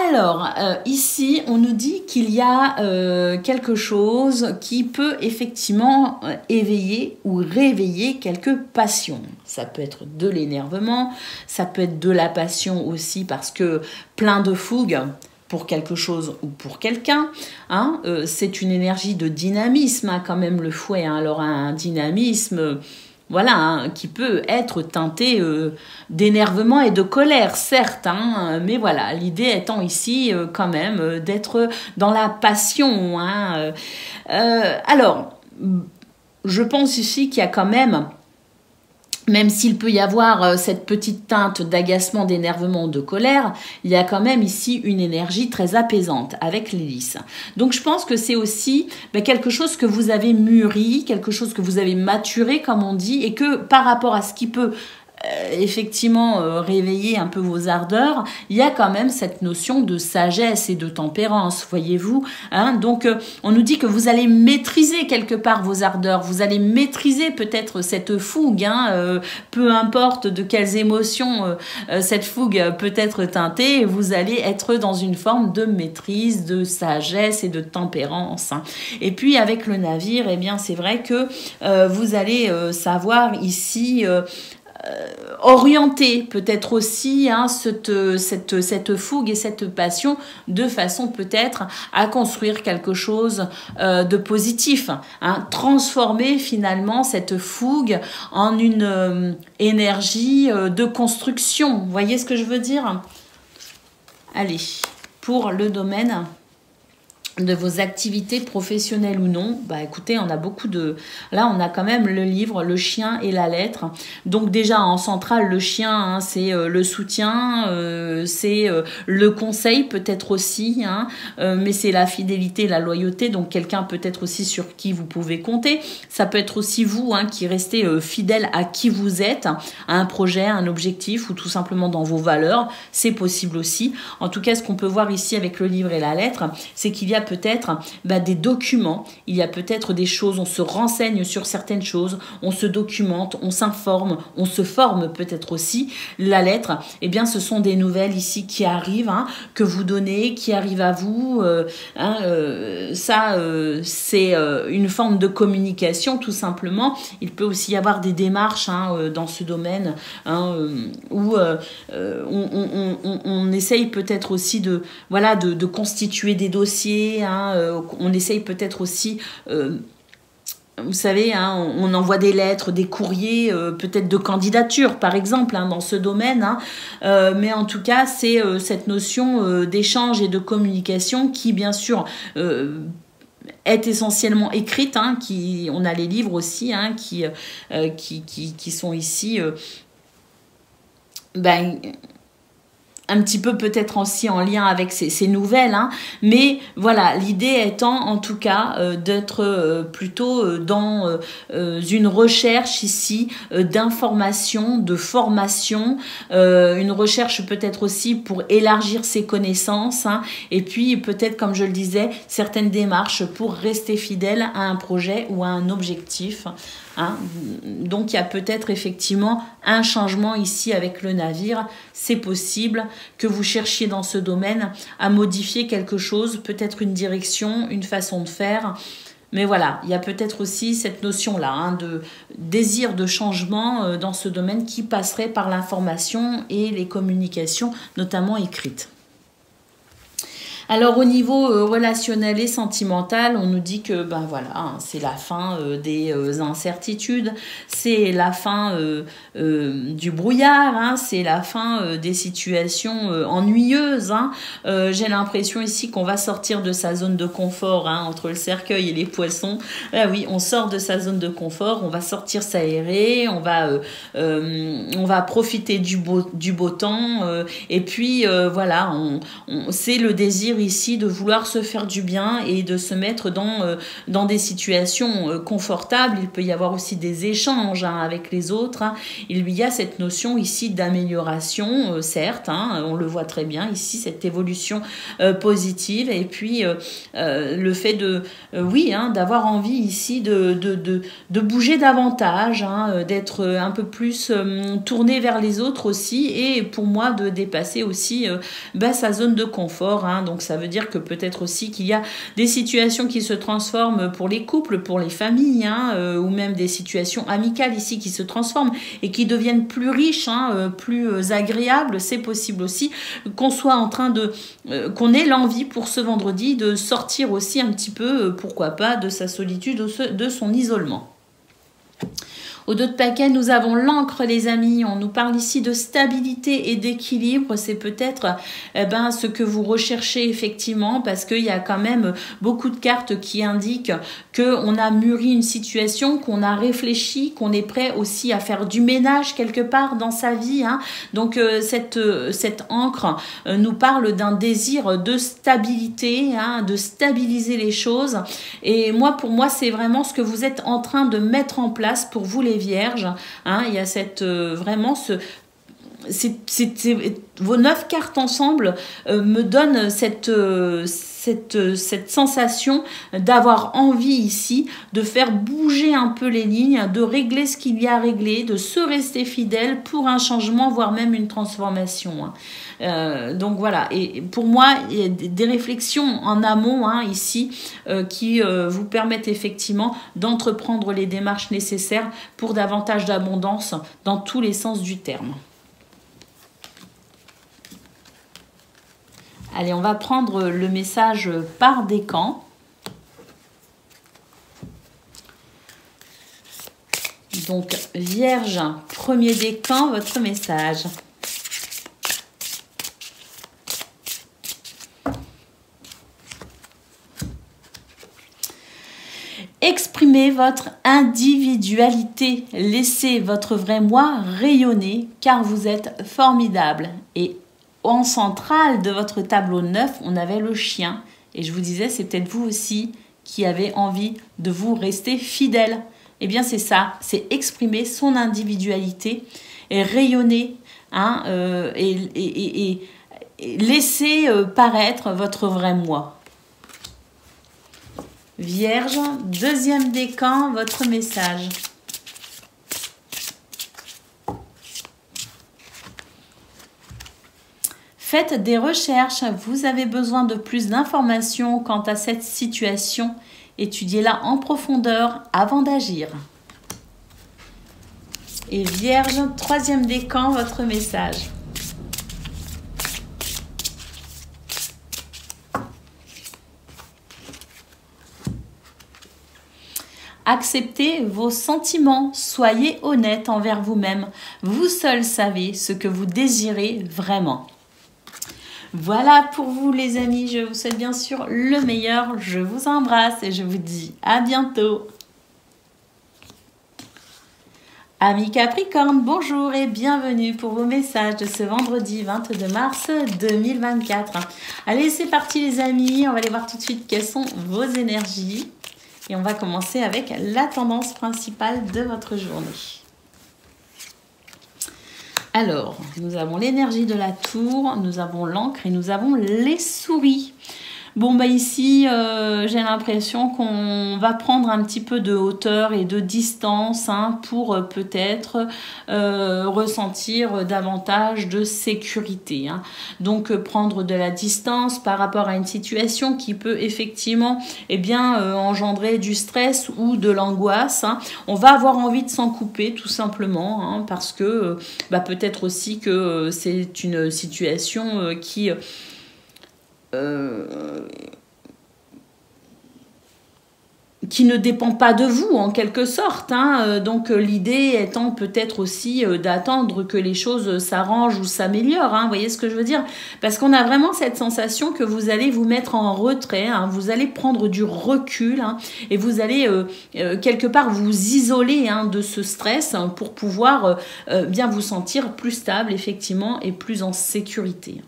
Alors, ici, on nous dit qu'il y a quelque chose qui peut effectivement éveiller ou réveiller quelques passions. Ça peut être de l'énervement, ça peut être de la passion aussi parce que plein de fougue pour quelque chose ou pour quelqu'un. C'est une énergie de dynamisme quand même le fouet. Alors un dynamisme... Voilà, qui peut être teinté d'énervement et de colère, certes, mais voilà, l'idée étant ici quand même d'être dans la passion. Alors, je pense ici qu'il y a quand même s'il peut y avoir cette petite teinte d'agacement, d'énervement, de colère, il y a quand même ici une énergie très apaisante avec les lys. Donc je pense que c'est aussi quelque chose que vous avez mûri, quelque chose que vous avez maturé, comme on dit, et que par rapport à ce qui peut effectivement réveiller un peu vos ardeurs, il y a quand même cette notion de sagesse et de tempérance, voyez-vous. Donc on nous dit que vous allez maîtriser quelque part vos ardeurs, vous allez maîtriser peut-être cette fougue, peu importe de quelles émotions cette fougue peut être teintée, vous allez être dans une forme de maîtrise, de sagesse et de tempérance. Et puis avec le navire, eh bien c'est vrai que vous allez savoir ici orienter peut-être aussi cette fougue et cette passion de façon peut-être à construire quelque chose de positif, transformer finalement cette fougue en une énergie de construction. Vous voyez ce que je veux dire? Allez, pour le domaine de vos activités professionnelles ou non, écoutez, on a beaucoup de... Là, on a quand même le livre, le chien et la lettre. Donc déjà, en centrale, le chien, c'est le soutien, c'est le conseil peut-être aussi, mais c'est la fidélité, la loyauté, donc quelqu'un peut-être aussi sur qui vous pouvez compter. Ça peut être aussi vous qui restez fidèle à qui vous êtes, à un projet, à un objectif ou tout simplement dans vos valeurs. C'est possible aussi. En tout cas, ce qu'on peut voir ici avec le livre et la lettre, c'est qu'il y a peut-être des documents, il y a peut-être des choses, on se renseigne sur certaines choses, on se documente, on s'informe, on se forme peut-être aussi. La lettre, eh bien ce sont des nouvelles ici qui arrivent, que vous donnez, qui arrivent à vous. C'est une forme de communication tout simplement. Il peut aussi y avoir des démarches dans ce domaine où on essaye peut-être aussi de constituer des dossiers. On essaye peut-être aussi, vous savez, on envoie des lettres, des courriers, peut-être de candidature, par exemple, dans ce domaine. Mais en tout cas, c'est cette notion d'échange et de communication qui, bien sûr, est essentiellement écrite. On a les livres aussi qui sont ici... un petit peu peut-être aussi en lien avec ces nouvelles, hein, mais voilà, l'idée étant en tout cas d'être plutôt dans une recherche ici d'information, de formation, une recherche peut-être aussi pour élargir ses connaissances, hein, et puis peut-être, comme je le disais, certaines démarches pour rester fidèle à un projet ou à un objectif. Hein. Donc il y a peut-être effectivement un changement ici avec le navire. C'est possible que vous cherchiez dans ce domaine à modifier quelque chose, peut-être une direction, une façon de faire. Mais voilà, il y a peut-être aussi cette notion-là, hein, de désir de changement dans ce domaine qui passerait par l'information et les communications, notamment écrites. Alors au niveau relationnel et sentimental, on nous dit que ben voilà, hein, c'est la fin des incertitudes, c'est la fin du brouillard, hein, c'est la fin des situations ennuyeuses. Hein. J'ai l'impression ici qu'on va sortir de sa zone de confort, hein, entre le cercueil et les poissons. Ah oui, on sort de sa zone de confort, on va sortir s'aérer, on va profiter du beau temps, et puis voilà, c'est le désir ici de vouloir se faire du bien et de se mettre dans des situations confortables. Il peut y avoir aussi des échanges, hein, avec les autres. Hein. Il y a cette notion ici d'amélioration, certes, hein, on le voit très bien ici, cette évolution positive, et puis le fait de, oui, hein, d'avoir envie ici de bouger davantage, hein, d'être un peu plus tourné vers les autres aussi, et pour moi de dépasser aussi sa zone de confort. Hein. Donc ça veut dire que peut-être aussi qu'il y a des situations qui se transforment pour les couples, pour les familles, hein, ou même des situations amicales ici qui se transforment et qui deviennent plus riches, hein, plus agréables. C'est possible aussi qu'on soit en train qu'on ait l'envie pour ce vendredi de sortir aussi un petit peu, pourquoi pas, de sa solitude, de son isolement. Au dos de paquet, nous avons l'encre, les amis. On nous parle ici de stabilité et d'équilibre. C'est peut-être ce que vous recherchez effectivement, parce qu'il y a quand même beaucoup de cartes qui indiquent qu'on a mûri une situation, qu'on a réfléchi, qu'on est prêt aussi à faire du ménage quelque part dans sa vie. Hein. Donc cette encre nous parle d'un désir de stabilité, hein, de stabiliser les choses. Et pour moi, c'est vraiment ce que vous êtes en train de mettre en place pour vous les Vierges. Hein. Il y a cette vraiment vos 9 cartes ensemble me donnent cette sensation d'avoir envie ici de faire bouger un peu les lignes, de régler ce qu'il y a à régler, de se rester fidèle pour un changement, voire même une transformation. Hein. Donc voilà, et pour moi, il y a des réflexions en amont, hein, ici qui vous permettent effectivement d'entreprendre les démarches nécessaires pour davantage d'abondance dans tous les sens du terme. Allez, on va prendre le message par décan. Donc, Vierge, premier décan, votre message. Exprimez votre individualité. Laissez votre vrai moi rayonner, car vous êtes formidable. Et en centrale de votre tableau 9, on avait le chien. Et je vous disais, c'est peut-être vous aussi qui avez envie de vous rester fidèle. Eh bien, c'est ça, c'est exprimer son individualité et rayonner, hein, et laisser paraître votre vrai moi. Vierge, deuxième décan, votre message. Faites des recherches, vous avez besoin de plus d'informations quant à cette situation. Étudiez-la en profondeur avant d'agir. Et Vierge, troisième décan, votre message. Acceptez vos sentiments, soyez honnête envers vous-même. Vous seul savez ce que vous désirez vraiment. Voilà pour vous les amis, je vous souhaite bien sûr le meilleur, je vous embrasse et je vous dis à bientôt. Amis Capricorne, bonjour et bienvenue pour vos messages de ce vendredi 22 mars 2024. Allez, c'est parti les amis, on va aller voir tout de suite quelles sont vos énergies. Et on va commencer avec la tendance principale de votre journée. Alors, nous avons l'énergie de la tour, nous avons l'encre et nous avons les souris. Bon, bah ici, j'ai l'impression qu'on va prendre un petit peu de hauteur et de distance pour peut-être ressentir davantage de sécurité. Donc, prendre de la distance par rapport à une situation qui peut effectivement engendrer du stress ou de l'angoisse. On va avoir envie de s'en couper tout simplement parce que peut-être aussi que c'est une situation qui ne dépend pas de vous en quelque sorte. Donc l'idée étant peut-être aussi d'attendre que les choses s'arrangent ou s'améliorent. Vous voyez ce que je veux dire? Parce qu'on a vraiment cette sensation que vous allez vous mettre en retrait, vous allez prendre du recul et vous allez quelque part vous isoler de ce stress pour pouvoir bien vous sentir plus stable effectivement et plus en sécurité.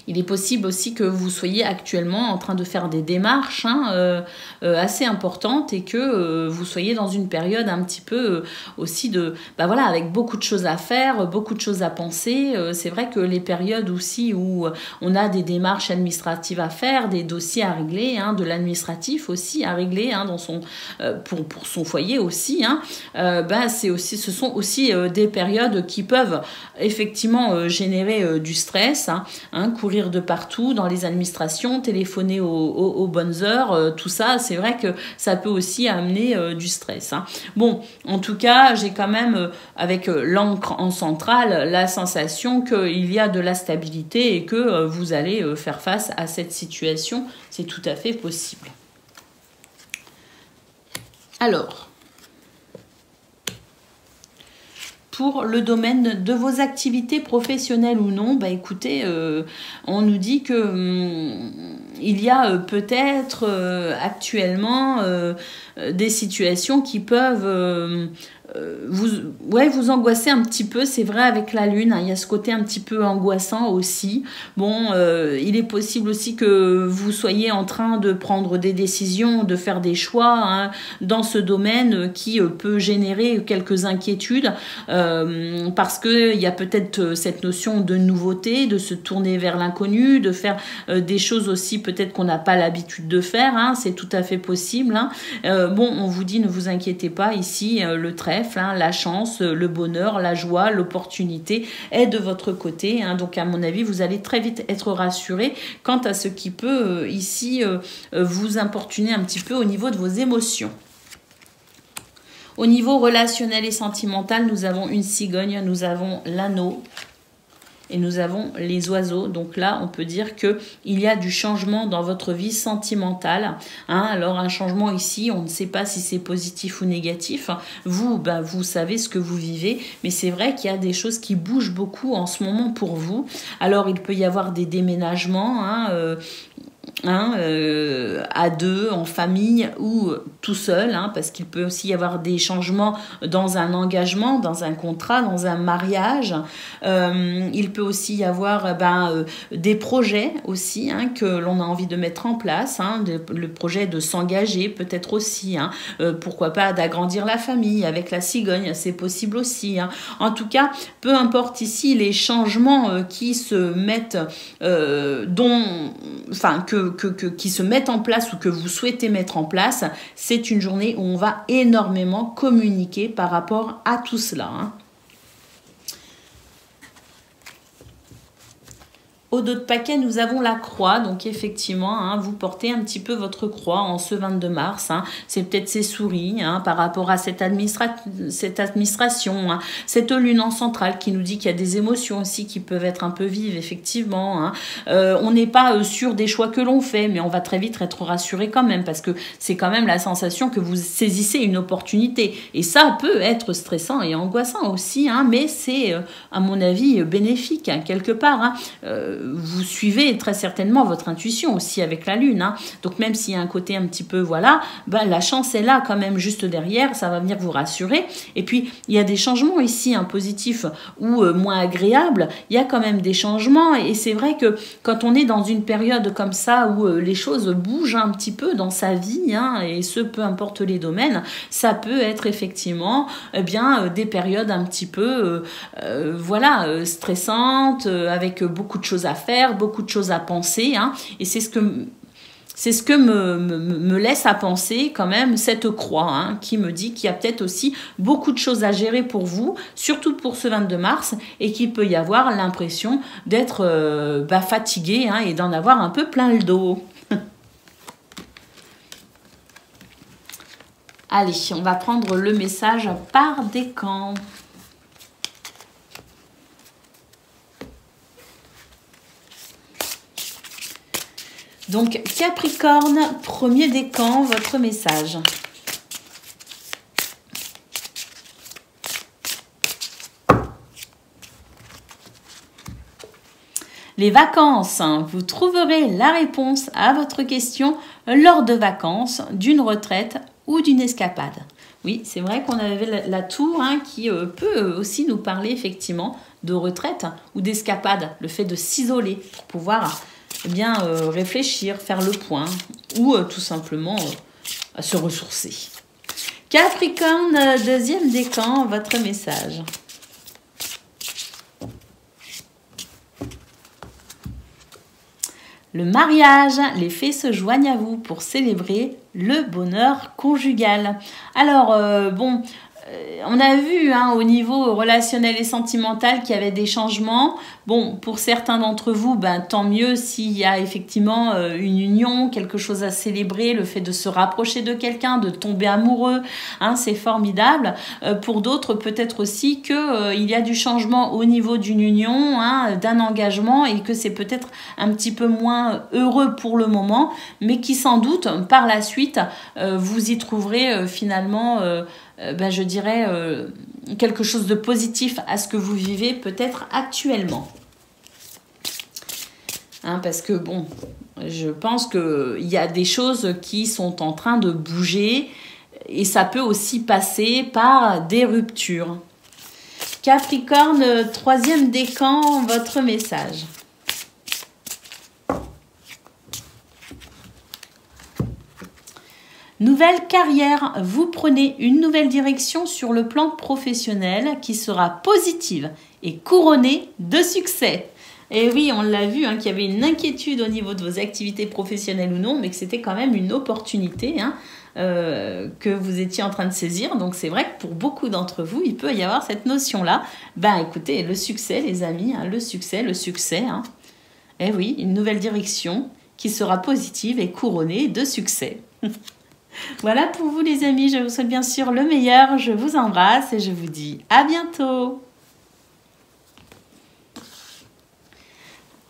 Il est possible aussi que vous soyez actuellement en train de faire des démarches assez importantes et que vous soyez dans une période un petit peu aussi de, avec beaucoup de choses à faire, beaucoup de choses à penser. C'est vrai que les périodes aussi où on a des démarches administratives à faire, des dossiers à régler, de l'administratif aussi à régler dans pour son foyer aussi, ce sont aussi des périodes qui peuvent effectivement générer du stress, courir de partout dans les administrations, téléphoner aux bonnes heures, tout ça, c'est vrai que ça peut aussi amener du stress. Bon, en tout cas, j'ai quand même, avec l'encre en centrale, la sensation qu'il y a de la stabilité et que vous allez faire face à cette situation. C'est tout à fait possible. Alors, pour le domaine de vos activités professionnelles ou non, écoutez, on nous dit que il y a peut-être actuellement des situations qui peuvent vous angoisser un petit peu, c'est vrai, avec la lune, il y a ce côté un petit peu angoissant aussi. Bon, il est possible aussi que vous soyez en train de prendre des décisions, de faire des choix dans ce domaine qui peut générer quelques inquiétudes parce qu'il y a peut-être cette notion de nouveauté, de se tourner vers l'inconnu, de faire des choses aussi peut-être qu'on n'a pas l'habitude de faire, c'est tout à fait possible. On vous dit, ne vous inquiétez pas, ici, le trèfle, la chance, le bonheur, la joie, l'opportunité est de votre côté. Donc, à mon avis, vous allez très vite être rassuré quant à ce qui peut ici vous importuner un petit peu au niveau de vos émotions. Au niveau relationnel et sentimental, nous avons une cigogne, nous avons l'anneau et nous avons les oiseaux. Donc là, on peut dire qu'il y a du changement dans votre vie sentimentale. Alors, un changement ici, on ne sait pas si c'est positif ou négatif. Vous, vous savez ce que vous vivez, mais c'est vrai qu'il y a des choses qui bougent beaucoup en ce moment pour vous. Alors, il peut y avoir des déménagements, à deux, en famille ou tout seul, parce qu'il peut aussi y avoir des changements dans un engagement, dans un contrat, dans un mariage. Il peut aussi y avoir des projets aussi que l'on a envie de mettre en place, le projet de s'engager peut-être aussi, pourquoi pas d'agrandir la famille avec la cigogne, c'est possible aussi. En tout cas, peu importe ici les changements qui se mettent, qui se mettent en place ou que vous souhaitez mettre en place, c'est une journée où on va énormément communiquer par rapport à tout cela. Au dos de paquet, nous avons la croix. Donc, effectivement, vous portez un petit peu votre croix en ce 22 mars. C'est peut-être ces souris par rapport à cette administration. Cette lune en centrale qui nous dit qu'il y a des émotions aussi qui peuvent être un peu vives, effectivement. On n'est pas sûr des choix que l'on fait, mais on va très vite être rassuré quand même parce que c'est quand même la sensation que vous saisissez une opportunité. Et ça peut être stressant et angoissant aussi, mais c'est, à mon avis, bénéfique quelque part. vous suivez très certainement votre intuition aussi avec la lune. Hein. Donc même s'il y a un côté un petit peu, voilà, ben, la chance est là quand même juste derrière, ça va venir vous rassurer. Et puis il y a des changements ici, hein, positifs ou moins agréables, il y a quand même des changements. Et c'est vrai que quand on est dans une période comme ça où les choses bougent un petit peu dans sa vie, hein, et ce peu importe les domaines, ça peut être effectivement des périodes un petit peu stressantes, avec beaucoup de choses à faire, beaucoup de choses à penser, hein, et c'est ce que me laisse à penser quand même cette croix, hein, qui me dit qu'il y a peut-être aussi beaucoup de choses à gérer pour vous, surtout pour ce 22 mars, et qu'il peut y avoir l'impression d'être fatigué, hein, et d'en avoir un peu plein le dos. Allez, on va prendre le message par décan. Donc, Capricorne, premier décan, votre message. Les vacances, vous trouverez la réponse à votre question lors de vacances, d'une retraite ou d'une escapade. Oui, c'est vrai qu'on avait la tour, hein, qui peut aussi nous parler effectivement de retraite ou d'escapade, le fait de s'isoler pour pouvoir réfléchir, faire le point ou tout simplement se ressourcer. Capricorne, deuxième décan, votre message. Le mariage, les fées se joignent à vous pour célébrer le bonheur conjugal. Alors, on a vu, hein, au niveau relationnel et sentimental qu'il y avait des changements. Bon, pour certains d'entre vous, tant mieux s'il y a effectivement une union, quelque chose à célébrer, le fait de se rapprocher de quelqu'un, de tomber amoureux, hein, c'est formidable. Pour d'autres, peut-être aussi qu'il y a du changement au niveau d'une union, hein, d'un engagement, et que c'est peut-être un petit peu moins heureux pour le moment, mais qui sans doute, par la suite, vous y trouverez finalement... je dirais quelque chose de positif à ce que vous vivez peut-être actuellement. Hein, parce que bon, je pense qu'il y a des choses qui sont en train de bouger et ça peut aussi passer par des ruptures. Capricorne, troisième décan, votre message. Nouvelle carrière, vous prenez une nouvelle direction sur le plan professionnel qui sera positive et couronnée de succès. Et oui, on l'a vu, hein, qu'il y avait une inquiétude au niveau de vos activités professionnelles ou non, mais que c'était quand même une opportunité, hein, que vous étiez en train de saisir. Donc c'est vrai que pour beaucoup d'entre vous, il peut y avoir cette notion-là. Écoutez, le succès, les amis, hein, le succès. Hein. Et oui, une nouvelle direction qui sera positive et couronnée de succès. Voilà pour vous les amis, je vous souhaite bien sûr le meilleur, je vous embrasse et je vous dis à bientôt.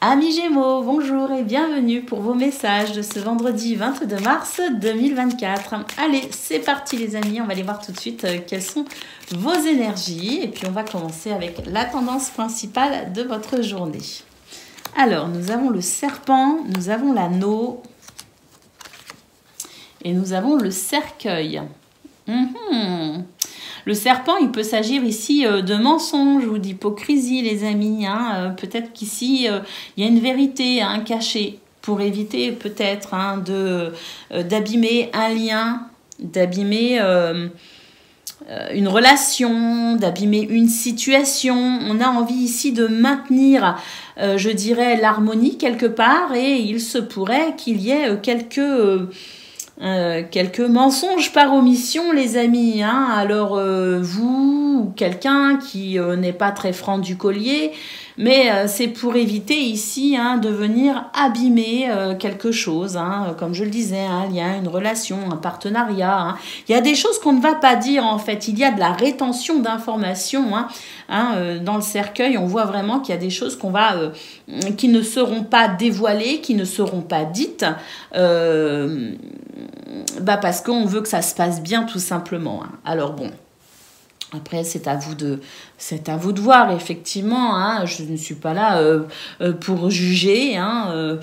Amis Gémeaux, bonjour et bienvenue pour vos messages de ce vendredi 22 mars 2024. Allez, c'est parti les amis, on va aller voir tout de suite quelles sont vos énergies et puis on va commencer avec la tendance principale de votre journée. Alors, nous avons le serpent, nous avons l'anneau, et nous avons le cercueil. Le serpent, il peut s'agir ici de mensonges ou d'hypocrisie, les amis. Hein. Peut-être qu'ici, il y a une vérité, hein, cachée, pour éviter peut-être, hein, d'abîmer un lien, d'abîmer une relation, d'abîmer une situation. On a envie ici de maintenir, je dirais, l'harmonie quelque part, et il se pourrait qu'il y ait quelques mensonges par omission, les amis. Hein. Alors, vous, ou quelqu'un qui n'est pas très franc du collier, mais c'est pour éviter ici, hein, de venir abîmer quelque chose, hein, comme je le disais, un lien, une relation, un partenariat. Hein. Il y a des choses qu'on ne va pas dire, en fait. Il y a de la rétention d'informations. Dans le cercueil, on voit vraiment qu'il y a des choses qui ne seront pas dévoilées, qui ne seront pas dites, parce qu'on veut que ça se passe bien, tout simplement. Hein. Alors bon, Après, c'est à vous de voir, effectivement. Hein, je ne suis pas là pour juger. Hein,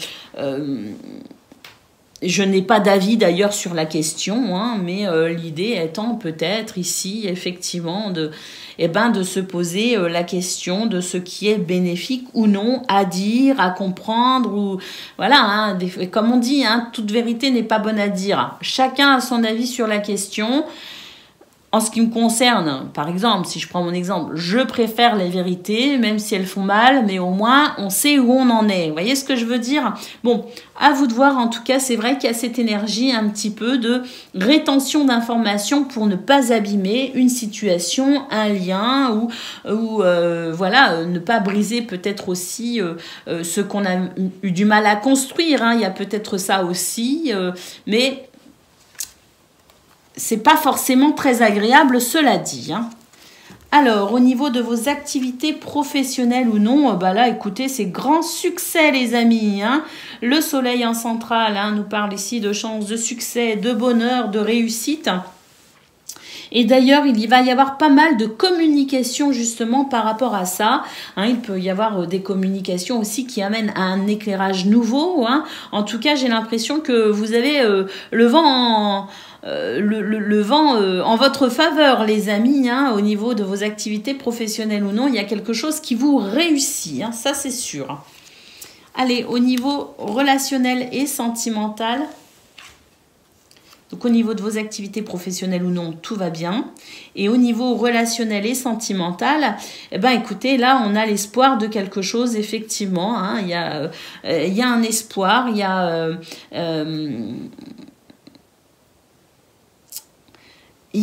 je n'ai pas d'avis d'ailleurs sur la question, hein, mais l'idée étant peut-être ici, effectivement, de se poser la question de ce qui est bénéfique ou non à dire, à comprendre. Ou voilà, hein, comme on dit, hein, toute vérité n'est pas bonne à dire. Chacun a son avis sur la question. En ce qui me concerne, par exemple, si je prends mon exemple, je préfère les vérités, même si elles font mal, mais au moins, on sait où on en est. Vous voyez ce que je veux dire? Bon, à vous de voir. En tout cas, c'est vrai qu'il y a cette énergie un petit peu de rétention d'informations pour ne pas abîmer une situation, un lien, ou voilà, ne pas briser peut-être aussi ce qu'on a eu du mal à construire. Hein. Il y a peut-être ça aussi, mais c'est pas forcément très agréable, cela dit. Hein. Alors, au niveau de vos activités professionnelles ou non, bah là, écoutez, c'est grand succès, les amis. Hein. Le soleil en centrale nous parle ici de chance, de succès, de bonheur, de réussite. Et d'ailleurs, il va y avoir pas mal de communication justement par rapport à ça. Hein, il peut y avoir des communications aussi qui amènent à un éclairage nouveau. Hein. En tout cas, j'ai l'impression que vous avez le vent en votre faveur, les amis, hein, au niveau de vos activités professionnelles ou non. Il y a quelque chose qui vous réussit, hein, ça c'est sûr. Allez, au niveau relationnel et sentimental, donc au niveau de vos activités professionnelles ou non, tout va bien. Et au niveau relationnel et sentimental, eh ben, écoutez, là, on a l'espoir de quelque chose, effectivement. Hein, il y a un espoir, il y a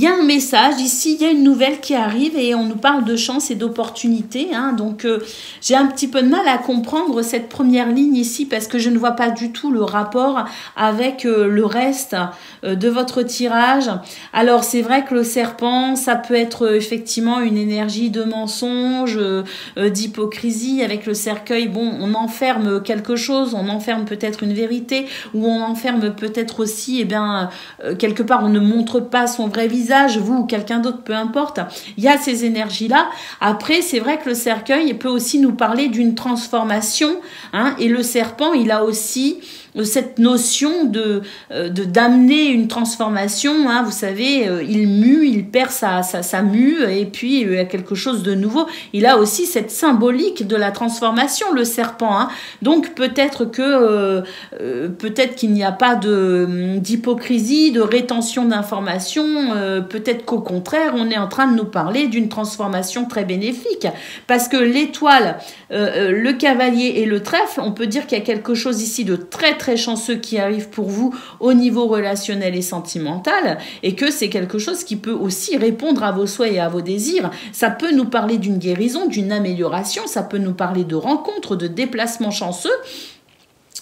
un message ici, il y a une nouvelle qui arrive et on nous parle de chance et d'opportunité. Hein, donc, j'ai un petit peu de mal à comprendre cette première ligne ici parce que je ne vois pas du tout le rapport avec le reste de votre tirage. Alors, c'est vrai que le serpent, ça peut être effectivement une énergie de mensonge, d'hypocrisie. Avec le cercueil, bon, on enferme quelque chose, on enferme peut-être une vérité ou on enferme peut-être aussi, eh bien, quelque part, on ne montre pas son vrai visage, vous ou quelqu'un d'autre, peu importe. Il y a ces énergies-là. Après, c'est vrai que le cercueil peut aussi nous parler d'une transformation. Hein, et le serpent, il a aussi cette notion d'amener une transformation. Hein, vous savez, il mue, il perd sa mue et puis il y a quelque chose de nouveau. Il a aussi cette symbolique de la transformation, le serpent. Hein. Donc peut-être qu'il n'y a pas d'hypocrisie, de rétention d'informations. Peut-être qu'au contraire, on est en train de nous parler d'une transformation très bénéfique. Parce que l'étoile, le cavalier et le trèfle, on peut dire qu'il y a quelque chose ici de très très chanceux qui arrive pour vous au niveau relationnel et sentimental et que c'est quelque chose qui peut aussi répondre à vos souhaits et à vos désirs. Ça peut nous parler d'une guérison, d'une amélioration, ça peut nous parler de rencontres, de déplacements chanceux.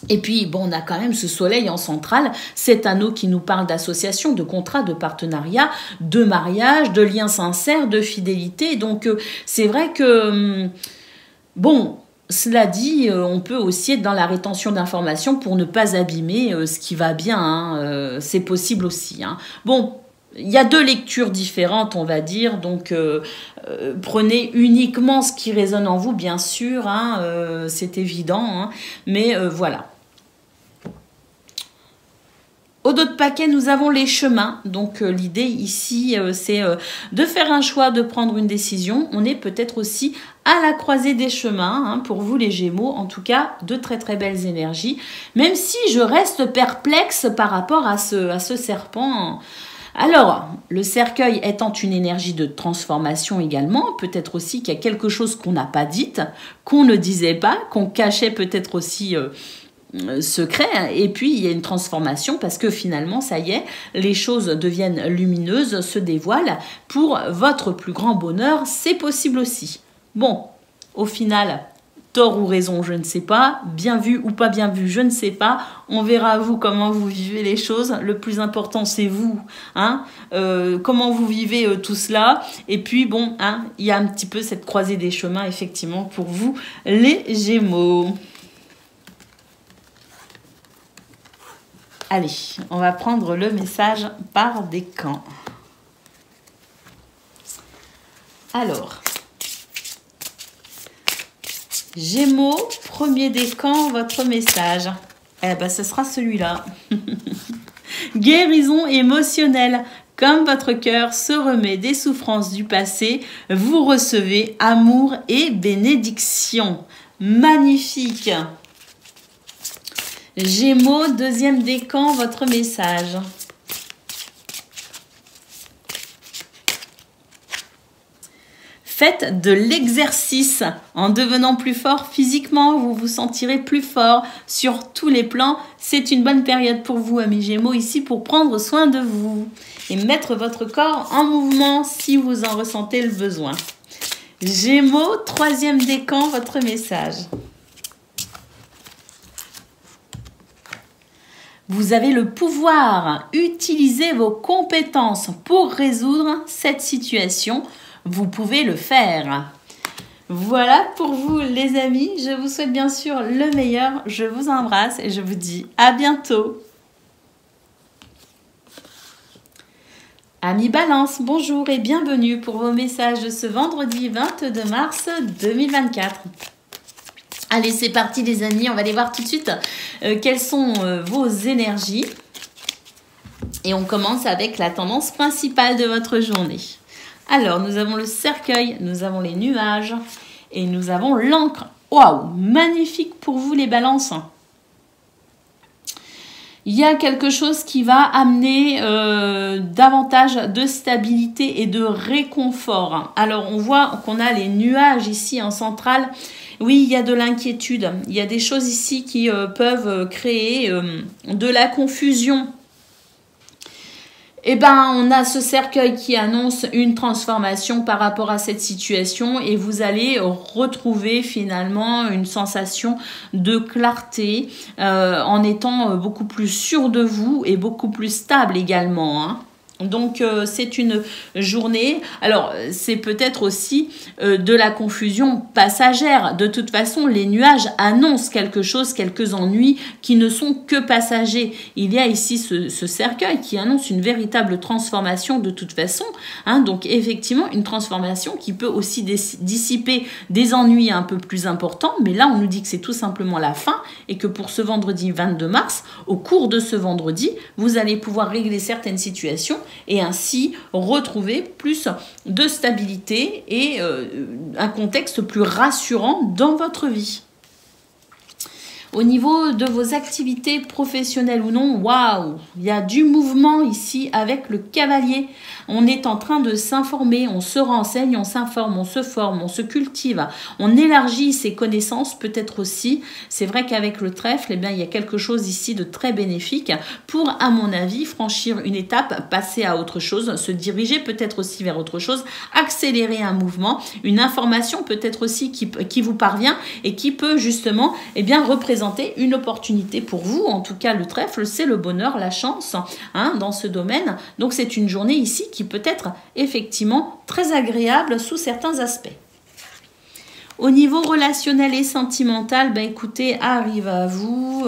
Et puis, bon, on a quand même ce soleil en centrale, cet anneau qui nous parle d'association, de contrat, de partenariat, de mariage, de liens sincères, de fidélité. Donc, c'est vrai que, bon, cela dit, on peut aussi être dans la rétention d'informations pour ne pas abîmer ce qui va bien. Hein, c'est possible aussi. Hein. Bon, il y a deux lectures différentes, on va dire. Donc, prenez uniquement ce qui résonne en vous, bien sûr. Hein, c'est évident. Hein, mais voilà. Au d'autres paquets, nous avons les chemins. Donc, l'idée ici, c'est de faire un choix, de prendre une décision. On est peut-être aussi à la croisée des chemins, hein, pour vous les Gémeaux. En tout cas, de très très belles énergies. Même si je reste perplexe par rapport à ce serpent. Alors, le cercueil étant une énergie de transformation également, peut-être aussi qu'il y a quelque chose qu'on n'a pas dit, qu'on ne disait pas, qu'on cachait peut-être aussi secret, et puis il y a une transformation parce que finalement, ça y est, les choses deviennent lumineuses, se dévoilent pour votre plus grand bonheur, c'est possible aussi. Bon, au final, tort ou raison, je ne sais pas, bien vu ou pas bien vu, je ne sais pas, on verra vous comment vous vivez les choses, le plus important c'est vous, hein, comment vous vivez tout cela, et puis bon, hein, il y a un petit peu cette croisée des chemins effectivement pour vous les Gémeaux. Allez, on va prendre le message par décan. Alors, Gémeaux, premier décan, votre message. Eh ben, ce sera celui-là. Guérison émotionnelle. Comme votre cœur se remet des souffrances du passé, vous recevez amour et bénédiction. Magnifique. Gémeaux, deuxième décan, votre message. Faites de l'exercice. En devenant plus fort physiquement, vous vous sentirez plus fort sur tous les plans. C'est une bonne période pour vous, amis Gémeaux, ici pour prendre soin de vous et mettre votre corps en mouvement si vous en ressentez le besoin. Gémeaux, troisième décan, votre message. Vous avez le pouvoir. Utilisez vos compétences pour résoudre cette situation. Vous pouvez le faire. Voilà pour vous les amis. Je vous souhaite bien sûr le meilleur. Je vous embrasse et je vous dis à bientôt. Amis Balance, bonjour et bienvenue pour vos messages de ce vendredi 22 mars 2024. Allez, c'est parti les amis. On va aller voir tout de suite quelles sont vos énergies. Et on commence avec la tendance principale de votre journée. Alors, nous avons le cercueil, nous avons les nuages et nous avons l'encre. Waouh, magnifique pour vous les balances. Il y a quelque chose qui va amener davantage de stabilité et de réconfort. Alors, on voit qu'on a les nuages ici en centrale. Oui, il y a de l'inquiétude. Il y a des choses ici qui peuvent créer de la confusion. Eh ben, on a ce cercueil qui annonce une transformation par rapport à cette situation et vous allez retrouver finalement une sensation de clarté en étant beaucoup plus sûr de vous et beaucoup plus stable également, hein. Donc, c'est une journée. Alors, c'est peut-être aussi de la confusion passagère. De toute façon, les nuages annoncent quelque chose, quelques ennuis qui ne sont que passagers. Il y a ici ce cercueil qui annonce une véritable transformation de toute façon, hein. Donc, effectivement, une transformation qui peut aussi dissiper des ennuis un peu plus importants. Mais là, on nous dit que c'est tout simplement la fin et que pour ce vendredi 22 mars, au cours de ce vendredi, vous allez pouvoir régler certaines situations et ainsi retrouver plus de stabilité et un contexte plus rassurant dans votre vie. Au niveau de vos activités professionnelles ou non, waouh, il y a du mouvement ici avec le cavalier. On est en train de s'informer, on se renseigne, on s'informe, on se forme, on se cultive, on élargit ses connaissances peut-être aussi. C'est vrai qu'avec le trèfle, eh bien, il y a quelque chose ici de très bénéfique pour, à mon avis, franchir une étape, passer à autre chose, se diriger peut-être aussi vers autre chose, accélérer un mouvement, une information peut-être aussi qui vous parvient et qui peut justement représenter une opportunité pour vous. En tout cas, le trèfle, c'est le bonheur, la chance, hein, dans ce domaine. Donc, c'est une journée ici qui peut être effectivement très agréable sous certains aspects. Au niveau relationnel et sentimental, ben écoutez, arrive à vous...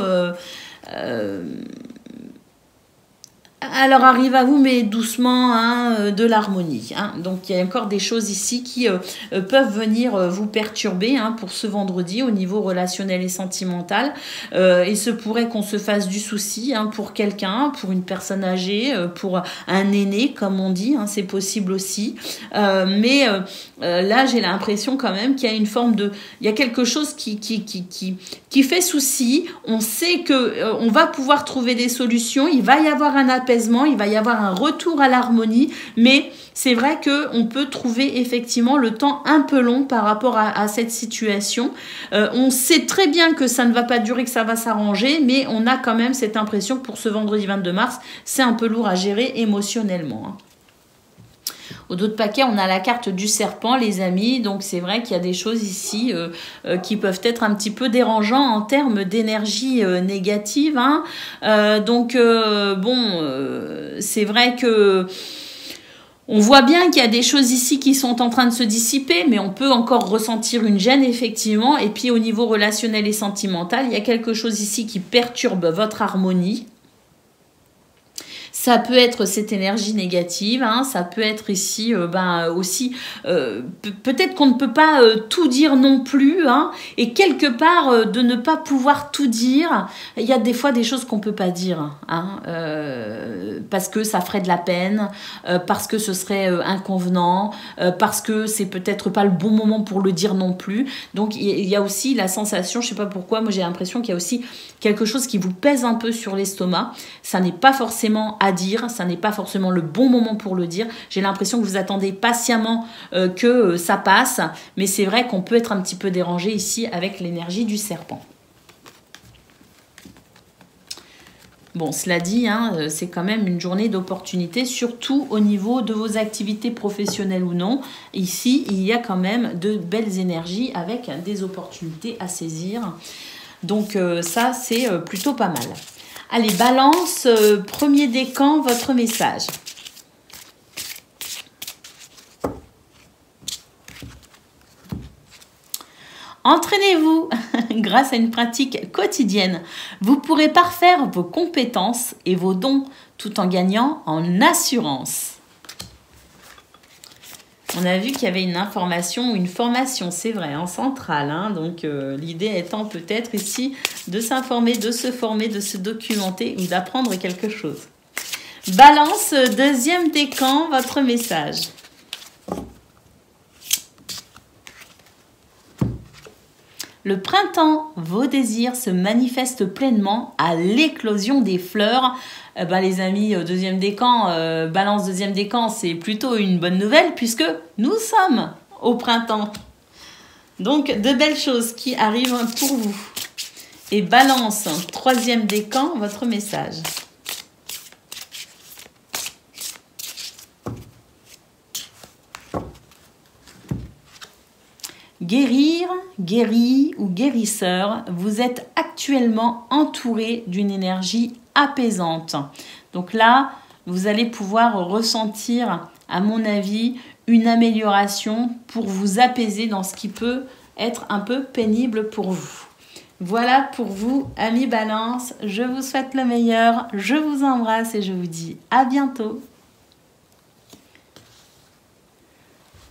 Alors, arrive à vous, mais doucement, hein, de l'harmonie, hein. Donc, il y a encore des choses ici qui peuvent venir vous perturber, hein, pour ce vendredi au niveau relationnel et sentimental. Il se pourrait qu'on se fasse du souci, hein, pour quelqu'un, pour une personne âgée, pour un aîné, comme on dit, hein, c'est possible aussi. Mais là, j'ai l'impression quand même qu'il y a une forme de... Il y a quelque chose qui fait souci. On sait que on va pouvoir trouver des solutions. Il va y avoir un apaisement, il va y avoir un retour à l'harmonie, mais c'est vrai qu'on peut trouver effectivement le temps un peu long par rapport à cette situation. On sait très bien que ça ne va pas durer, que ça va s'arranger, mais on a quand même cette impression que pour ce vendredi 22 mars, c'est un peu lourd à gérer émotionnellement, hein. Au dos de paquet, on a la carte du serpent, les amis. Donc, c'est vrai qu'il y a des choses ici qui peuvent être un petit peu dérangeants en termes d'énergie négative, hein. C'est vrai que... On voit bien qu'il y a des choses ici qui sont en train de se dissiper, mais on peut encore ressentir une gêne, effectivement. Et puis, au niveau relationnel et sentimental, il y a quelque chose ici qui perturbe votre harmonie. Ça peut être cette énergie négative, hein, ça peut être ici aussi, peut-être qu'on ne peut pas tout dire non plus, hein, et quelque part de ne pas pouvoir tout dire, il y a des fois des choses qu'on ne peut pas dire, hein, parce que ça ferait de la peine, parce que ce serait inconvenant, parce que c'est peut-être pas le bon moment pour le dire non plus. Donc il y a aussi la sensation, je sais pas pourquoi, moi j'ai l'impression qu'il y a aussi quelque chose qui vous pèse un peu sur l'estomac. Ça n'est pas forcément à dire, ça n'est pas forcément le bon moment pour le dire. J'ai l'impression que vous attendez patiemment que ça passe, mais c'est vrai qu'on peut être un petit peu dérangé ici avec l'énergie du serpent. Bon, cela dit, hein, c'est quand même une journée d'opportunité, surtout au niveau de vos activités professionnelles ou non. Ici, il y a quand même de belles énergies avec des opportunités à saisir. Donc ça, c'est plutôt pas mal. Allez, Balance, premier décan, votre message. Entraînez-vous grâce à une pratique quotidienne. Vous pourrez parfaire vos compétences et vos dons tout en gagnant en assurance. On a vu qu'il y avait une information ou une formation, c'est vrai, en centrale. Hein, donc, l'idée étant peut-être ici de s'informer, de se former, de se documenter ou d'apprendre quelque chose. Balance, deuxième décan, votre message. Le printemps, vos désirs se manifestent pleinement à l'éclosion des fleurs. Les amis, deuxième décan, Balance deuxième décan, c'est plutôt une bonne nouvelle puisque nous sommes au printemps. Donc, de belles choses qui arrivent pour vous. Et Balance, troisième décan, votre message. Guérir, guéri ou guérisseur, vous êtes actuellement entouré d'une énergie apaisante. Donc là, vous allez pouvoir ressentir, à mon avis, une amélioration pour vous apaiser dans ce qui peut être un peu pénible pour vous. Voilà pour vous, amis Balance. Je vous souhaite le meilleur, je vous embrasse et je vous dis à bientôt.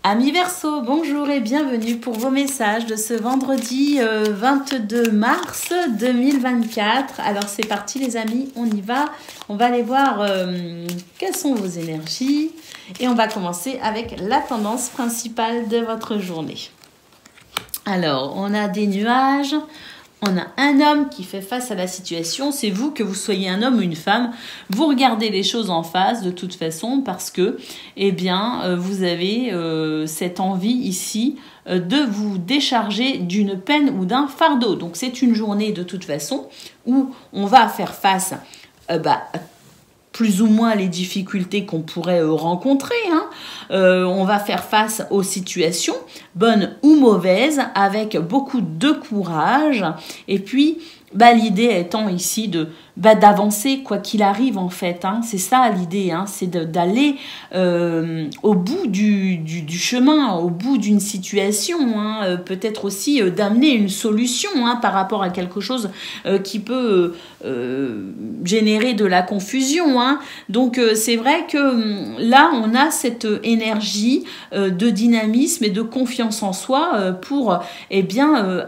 Amis Verseau, bonjour et bienvenue pour vos messages de ce vendredi 22 mars 2024. Alors c'est parti les amis, on y va. On va aller voir quelles sont vos énergies et on va commencer avec la tendance principale de votre journée. Alors, on a des nuages. On a un homme qui fait face à la situation. C'est vous, que vous soyez un homme ou une femme, vous regardez les choses en face de toute façon parce que, vous avez cette envie ici de vous décharger d'une peine ou d'un fardeau. Donc c'est une journée de toute façon où on va faire face plus ou moins les difficultés qu'on pourrait rencontrer. Hein. On va faire face aux situations, bonnes ou mauvaises, avec beaucoup de courage. Et puis, l'idée étant ici d'avancer quoi qu'il arrive en fait. Hein. C'est ça l'idée, hein. C'est d'aller au bout du chemin, au bout d'une situation. Hein. Peut-être aussi d'amener une solution par rapport à quelque chose qui peut générer de la confusion. Hein. Donc c'est vrai que là on a cette énergie de dynamisme et de confiance en soi pour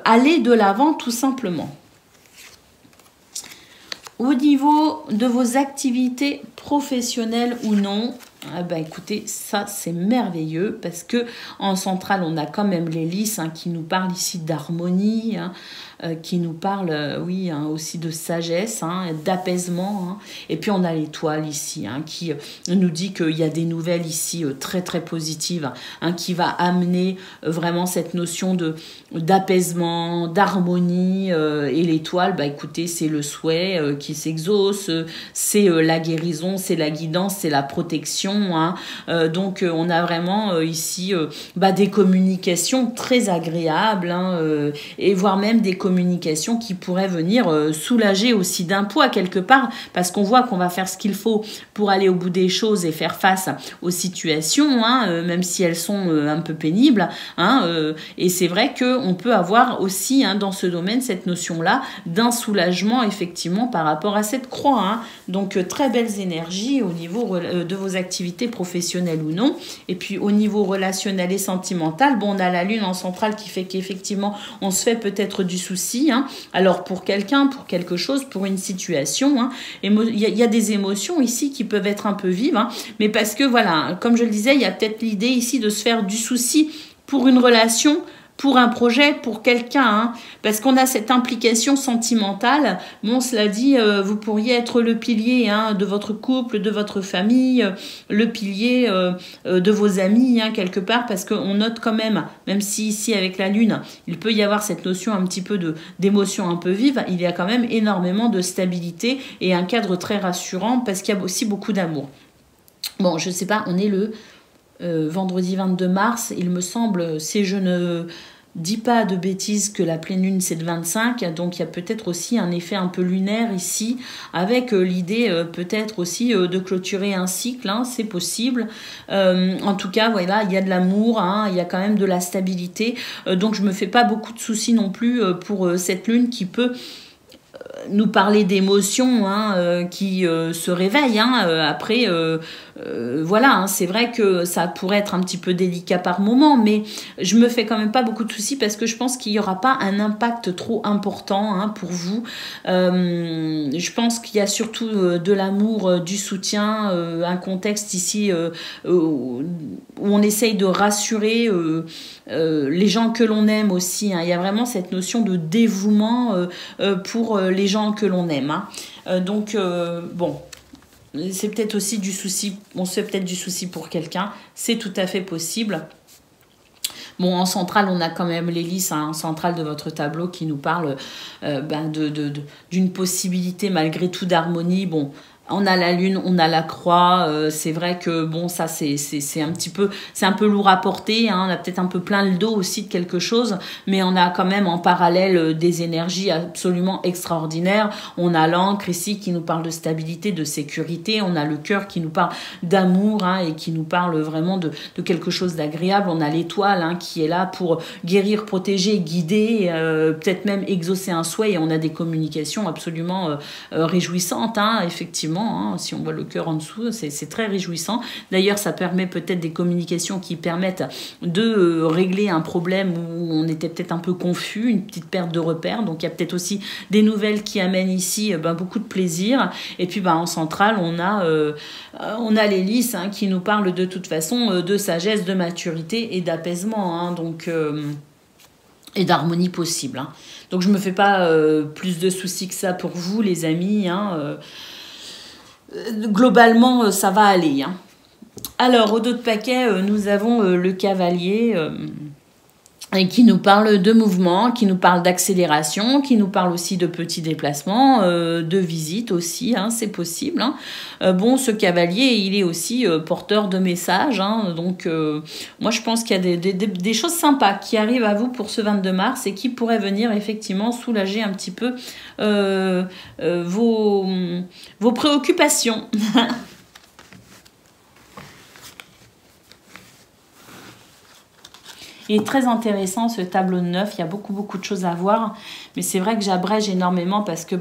aller de l'avant tout simplement. Au niveau de vos activités professionnelles ou non, écoutez, ça c'est merveilleux parce que en centrale on a quand même l'hélice qui nous parle ici d'harmonie, qui nous parle aussi de sagesse, d'apaisement. Et puis on a l'étoile ici qui nous dit qu'il y a des nouvelles ici très très positives qui va amener vraiment cette notion d'apaisement, d'harmonie. Et l'étoile, écoutez, c'est le souhait qui s'exauce, c'est la guérison, c'est la guidance, c'est la protection. relations, hein. Donc on a vraiment ici des communications très agréables, hein, et voire même des communications qui pourraient venir soulager aussi d'un poids quelque part, parce qu'on voit qu'on va faire ce qu'il faut pour aller au bout des choses et faire face aux situations, hein, même si elles sont un peu pénibles, hein, et c'est vrai qu'on peut avoir aussi, hein, dans ce domaine cette notion-là d'un soulagement effectivement par rapport à cette croix, hein. Donc très belles énergies au niveau de vos activités professionnelles ou non. Et puis au niveau relationnel et sentimental, bon, on a la lune en centrale qui fait qu'effectivement on se fait peut-être du souci, hein. Alors pour quelqu'un, pour quelque chose, pour une situation, hein, il y a des émotions ici qui peuvent être un peu vives, hein, mais parce que voilà, comme je le disais, il y a peut-être l'idée ici de se faire du souci pour une relation, pour un projet, pour quelqu'un, hein, parce qu'on a cette implication sentimentale. Bon, cela dit, vous pourriez être le pilier, hein, de votre couple, de votre famille, le pilier de vos amis, hein, quelque part, parce qu'on note quand même si ici avec la lune, il peut y avoir cette notion un petit peu d'émotion un peu vive, il y a quand même énormément de stabilité et un cadre très rassurant, parce qu'il y a aussi beaucoup d'amour. Bon, je sais pas, on est le vendredi 22 mars, il me semble, si je ne dis pas de bêtises, que la pleine lune c'est le 25, donc il y a peut-être aussi un effet un peu lunaire ici, avec l'idée peut-être aussi de clôturer un cycle, hein, c'est possible. En tout cas, voilà, il y a de l'amour, hein, il y a quand même de la stabilité, donc je me fais pas beaucoup de soucis non plus pour cette lune qui peut nous parler d'émotions, hein, qui se réveillent, hein, après voilà, hein, c'est vrai que ça pourrait être un petit peu délicat par moment, mais je me fais quand même pas beaucoup de soucis parce que je pense qu'il y aura pas un impact trop important, hein, pour vous. Je pense qu'il y a surtout de l'amour, du soutien, un contexte ici où on essaye de rassurer les gens que l'on aime aussi, hein. Il y a vraiment cette notion de dévouement pour les gens que l'on aime, hein. Donc bon, c'est peut-être aussi du souci, on se fait peut-être du souci pour quelqu'un, c'est tout à fait possible. Bon, en centrale, on a quand même l'hélice, hein, en centrale de votre tableau qui nous parle d'une possibilité malgré tout d'harmonie. Bon, on a la lune, on a la croix, c'est vrai que bon, ça c'est un peu lourd à porter, hein, on a peut-être un peu plein le dos aussi de quelque chose, mais on a quand même en parallèle des énergies absolument extraordinaires. On a l'encre ici qui nous parle de stabilité, de sécurité, on a le cœur qui nous parle d'amour, hein, et qui nous parle vraiment de quelque chose d'agréable. On a l'étoile, hein, qui est là pour guérir, protéger, guider, peut-être même exaucer un souhait, et on a des communications absolument réjouissantes, hein, effectivement. Si on voit le cœur en dessous, c'est très réjouissant. D'ailleurs, ça permet peut-être des communications qui permettent de régler un problème où on était peut-être un peu confus, une petite perte de repère. Donc, il y a peut-être aussi des nouvelles qui amènent ici beaucoup de plaisir. Et puis, en centrale, on a l'hélice, hein, qui nous parle de toute façon de sagesse, de maturité et d'apaisement. Hein, donc, et d'harmonie possible. Hein. Donc, je ne me fais pas plus de soucis que ça pour vous, les amis. Hein, globalement, ça va aller. Hein. Alors, au dos de paquet, nous avons le cavalier et qui nous parle de mouvement, qui nous parle d'accélération, qui nous parle aussi de petits déplacements, de visites aussi, hein, c'est possible. Hein. Bon, ce cavalier, il est aussi porteur de messages. Hein, donc, moi, je pense qu'il y a des choses sympas qui arrivent à vous pour ce 22 mars et qui pourraient venir effectivement soulager un petit peu vos préoccupations. Il est très intéressant ce tableau de 9, il y a beaucoup de choses à voir, mais c'est vrai que j'abrège énormément parce que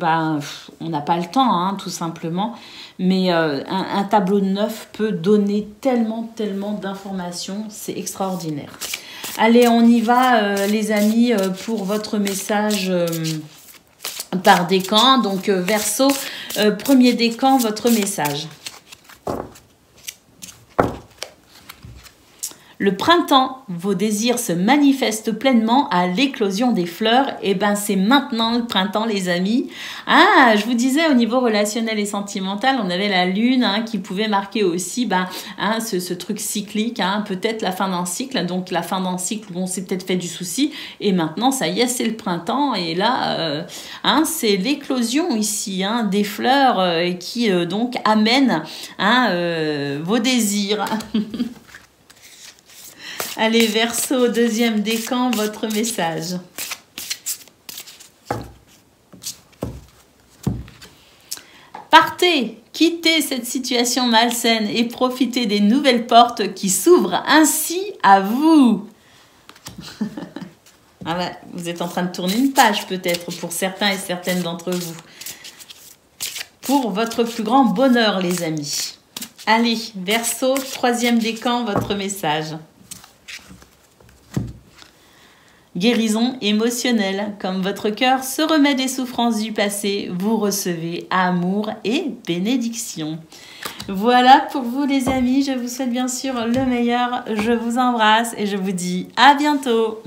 on n'a pas le temps, hein, tout simplement. Mais un tableau de 9 peut donner tellement d'informations, c'est extraordinaire. Allez, on y va, les amis, pour votre message par décan. Donc, Verseau, premier décan, votre message. Le printemps, vos désirs se manifestent pleinement à l'éclosion des fleurs. Et ben c'est maintenant le printemps les amis. Ah, je vous disais au niveau relationnel et sentimental, on avait la lune qui pouvait marquer aussi ce truc cyclique, peut-être la fin d'un cycle. Donc la fin d'un cycle où on s'est peut-être fait du souci. Et maintenant ça y est, c'est le printemps. Et là, c'est l'éclosion ici des fleurs qui donc amènent vos désirs. Allez, Verseau, deuxième décan, votre message. Partez, quittez cette situation malsaine et profitez des nouvelles portes qui s'ouvrent ainsi à vous. Vous êtes en train de tourner une page peut-être pour certains et certaines d'entre vous. Pour votre plus grand bonheur, les amis. Allez, Verseau, troisième décan, votre message. Guérison émotionnelle. Comme votre cœur se remet des souffrances du passé, vous recevez amour et bénédiction. Voilà pour vous les amis. Je vous souhaite bien sûr le meilleur. Je vous embrasse et je vous dis à bientôt.